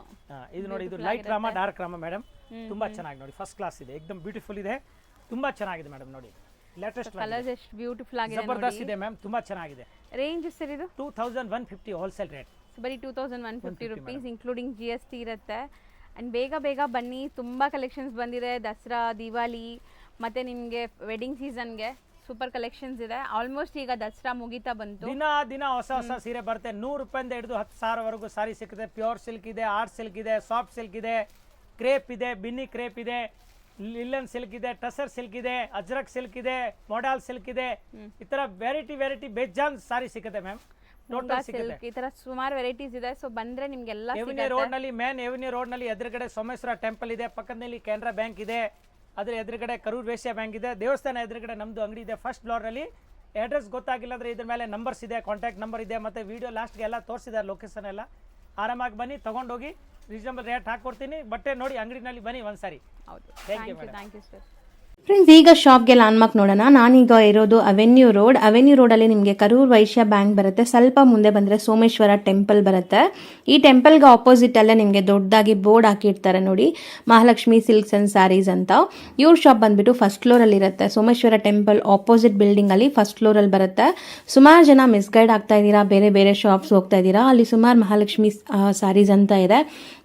ಇದು ನೋಡಿ, ಇದು light Rama dark Rama madam, ತುಂಬಾ ಚೆನ್ನಾಗಿ ನೋಡಿ, ಫಸ್ಟ್ ಕ್ಲಾಸ್ ಇದೆ, ಎಕ್ದಮ್ ಬ್ಯೂಟಿಫುಲ್ ಇದೆ, ತುಂಬಾ ಚೆನ್ನಾಗಿದೆ ಮೇಡಮ್. ನೋಡಿ ಲೇಟೆಸ್ಟ್ ಕಲರ್ಸ್ ಎಷ್ಟು ಬ್ಯೂಟಿಫುಲ್ ಆಗಿದೆ ಜಬರ್ದಸ್ತ್ ಇದೆ ಮ್ಯಾಮ್, ತುಂಬಾ ಚೆನ್ನಾಗಿದೆ. ರೇಂಜ್ ಸರ್ ಇದು? 2150 ಹೋಲ್ಸೇಲ್ ರೇಟ್. ಬರೀ 2150 ರುಪೀಸ್, ಇನ್ಕ್ಲೂಡಿಂಗ್ GST ಇರುತ್ತೆ. ಆ್ಯಂಡ್ ಬೇಗ ಬೇಗ ಬನ್ನಿ, ತುಂಬ ಕಲೆಕ್ಷನ್ಸ್ ಬಂದಿದೆ. ದಸರಾ, ದಿವಾಲಿ ಮತ್ತು ನಿಮಗೆ ವೆಡ್ಡಿಂಗ್ ಸೀಸನ್ಗೆ ಸೂಪರ್ ಕಲೆಕ್ಷನ್ಸ್ ಇದೆ. ಆಲ್ಮೋಸ್ಟ್ ಈಗ ದಸರಾ ಮುಗಿತಾ ಬಂತು. ದಿನ ಹೊಸ ಹೊಸ ಸೀರೆ ಬರುತ್ತೆ. 100 ರೂಪಾಯಿಂದ ಹಿಡಿದು 10,000 ಸಾರಿ ಸಿಗುತ್ತೆ. ಪ್ಯೂರ್ ಸಿಲ್ಕ್ ಇದೆ, ಆರ್ಟ್ ಸಿಲ್ಕ್ ಇದೆ, ಸಾಫ್ಟ್ ಸಿಲ್ಕ್ ಇದೆ, ಕ್ರೇಪ್ ಇದೆ, ಬಿನ್ನಿ ಕ್ರೇಪ್ ಇದೆ, ಲಿಲ್ಲನ್ ಸಿಲ್ಕ್ ಇದೆ, ಟಸರ್ ಸಿಲ್ಕ್ ಇದೆ, ಅಜ್ರಕ್ ಸಿಲ್ಕ್ ಇದೆ, ಮೊಡಾಲ್ ಸಿಲ್ಕ್ ಇದೆ. ಈ ತರ ವೆರೈಟಿ ಬೇಜಾನ್ ಸಾರಿ ಸಿಗುತ್ತೆ ಮ್ಯಾಮ್. ಟೋಟಲ್ ಸಿಗುತ್ತೆ. ಈ ತರ ಸುಮಾರು ವೆರೈಟೀಸ್ ಇದೆ. ಸೊ ಬಂದ್ರೆ ನಿಮ್ಗೆಲ್ಲ ಎವಿನ್ಯೂ ರೋಡ್ ನಲ್ಲಿ, ಮೇನ್ ಎವಿನ್ಯೂ ರೋಡ್ ನಲ್ಲಿ ಎದುರುಗಡೆ ಸೋಮೇಶ್ವರ ಟೆಂಪಲ್ ಇದೆ, ಪಕ್ಕದಲ್ಲಿ ಕೆನರಾ ಬ್ಯಾಂಕ್ ಇದೆ, ಅದ್ರ ಎದುರುಗಡೆ ಕರೂರ್ ವೇಶ್ಯ ಬ್ಯಾಂಕ್ ಇದೆ, ದೇವಸ್ಥಾನ ಎದುರುಗಡೆ ನಮ್ದು ಅಂಗಡಿ ಇದೆ ಫಸ್ಟ್ ಫ್ಲೋರ್ ನಲ್ಲಿ. ಅಡ್ರೆಸ್ ಗೊತ್ತಾಗಿಲ್ಲ ಅಂದ್ರೆ ಇದ್ರ ಮೇಲೆ ನಂಬರ್ಸ್ ಇದೆ, ಕಾಂಟ್ಯಾಕ್ಟ್ ನಂಬರ್ ಇದೆ, ಮತ್ತೆ ವಿಡಿಯೋ ಲಾಸ್ಟ್ಗೆ ಎಲ್ಲ ತೋರಿಸಿದ್ದಾರೆ ಲೊಕೇಶನ್ ಎಲ್ಲ. ಆರಾಮಾಗಿ ಬನ್ನಿ, ತಗೊಂಡೋಗಿ ರೀಸನಬಲ್ ರೇಟ್ ಹಾಕೊಡ್ತೀನಿ. ಬಟ್ಟೆ ನೋಡಿ ಅಂಗಡಿನಲ್ಲಿ ಬನ್ನಿ ಒಂದ್ಸಾರಿ. ಹೌದು, thank you madam. Thank you sir. Friends, ಈಗ ಶಾಪ್ಗೆ ಲ್ಯಾಂಡ್ಮಾರ್ಕ್ ನೋಡೋಣ. ನಾನೀಗ ಇರೋದು ಅವೆನ್ಯೂ ರೋಡಲ್ಲಿ ನಿಮಗೆ ಕರೂರ್ ವೈಶ್ಯ ಬ್ಯಾಂಕ್ ಬರುತ್ತೆ. ಸ್ವಲ್ಪ ಮುಂದೆ ಬಂದರೆ ಸೋಮೇಶ್ವರ ಟೆಂಪಲ್ ಬರುತ್ತೆ. ಈ ಟೆಂಪಲ್ಗೆ ಆಪೋಸಿಟ್ ಅಲ್ಲೇ ನಿಮಗೆ ದೊಡ್ಡದಾಗಿ ಬೋರ್ಡ್ ಹಾಕಿರ್ತಾರೆ ನೋಡಿ, ಮಹಾಲಕ್ಷ್ಮಿ ಸಿಲ್ಕ್ಸ್ ಆ್ಯಂಡ್ ಸ್ಯಾರೀಸ್ ಅಂತ. ಇವ್ರ ಶಾಪ್ ಬಂದ್ಬಿಟ್ಟು ಫಸ್ಟ್ ಫ್ಲೋರಲ್ಲಿ ಇರುತ್ತೆ. ಸೋಮೇಶ್ವರ ಟೆಂಪಲ್ ಆಪೋಸಿಟ್ ಬಿಲ್ಡಿಂಗಲ್ಲಿ ಫಸ್ಟ್ ಫ್ಲೋರಲ್ಲಿ ಬರುತ್ತೆ. ಸುಮಾರು ಜನ ಮಿಸ್ಗೈಡ್ ಆಗ್ತಾ ಇದ್ದೀರಾ, ಬೇರೆ ಬೇರೆ ಶಾಪ್ಸ್ ಹೋಗ್ತಾ ಇದ್ದೀರಾ. ಅಲ್ಲಿ ಸುಮಾರು ಮಹಾಲಕ್ಷ್ಮಿ ಸ್ಯಾರೀಸ್ ಅಂತ ಇದೆ.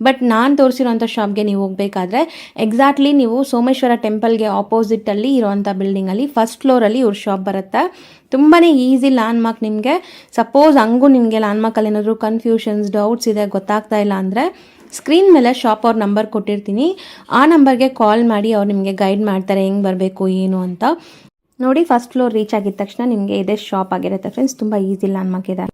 ಬಟ್ ನಾನು ತೋರಿಸಿರೋಂಥ ಶಾಪ್ಗೆ ನೀವು ಹೋಗಬೇಕಾದ್ರೆ ಎಕ್ಸಾಕ್ಟ್ಲಿ ನೀವು ಸೋಮೇಶ್ವರ ಟೆಂಪಲ್ಗೆ ಆಪೋಸಿಟಲ್ಲಿ ಇರೋವಂಥ ಬಿಲ್ಡಿಂಗಲ್ಲಿ ಫಸ್ಟ್ ಫ್ಲೋರಲ್ಲಿ ಇವ್ರ ಶಾಪ್ ಬರುತ್ತೆ. ತುಂಬಾ ಈಸಿ ಲ್ಯಾಂಡ್ಮಾರ್ಕ್ ನಿಮಗೆ. ಸಪೋಸ್ ಹಂಗೂ ನಿಮಗೆ ಲ್ಯಾಂಡ್ಮಾರ್ಕಲ್ಲಿ ಏನಾದರೂ ಕನ್ಫ್ಯೂಷನ್ಸ್, ಡೌಟ್ಸ್ ಇದೆ, ಗೊತ್ತಾಗ್ತಾ ಇಲ್ಲ ಅಂದರೆ ಸ್ಕ್ರೀನ್ ಮೇಲೆ ಶಾಪ್ ಅವ್ರ ನಂಬರ್ ಕೊಟ್ಟಿರ್ತೀನಿ. ಆ ನಂಬರ್ಗೆ ಕಾಲ್ ಮಾಡಿ ಅವ್ರು ನಿಮಗೆ ಗೈಡ್ ಮಾಡ್ತಾರೆ ಹೆಂಗೆ ಬರಬೇಕು ಏನು ಅಂತ. ನೋಡಿ, ಫಸ್ಟ್ ಫ್ಲೋರ್ ರೀಚ್ ಆಗಿದ ತಕ್ಷಣ ನಿಮಗೆ ಇದೇ ಶಾಪ್ ಆಗಿರುತ್ತೆ ಫ್ರೆಂಡ್ಸ್. ತುಂಬ ಈಸಿ ಲ್ಯಾಂಡ್ಮಾರ್ಕ್ ಇದೆ.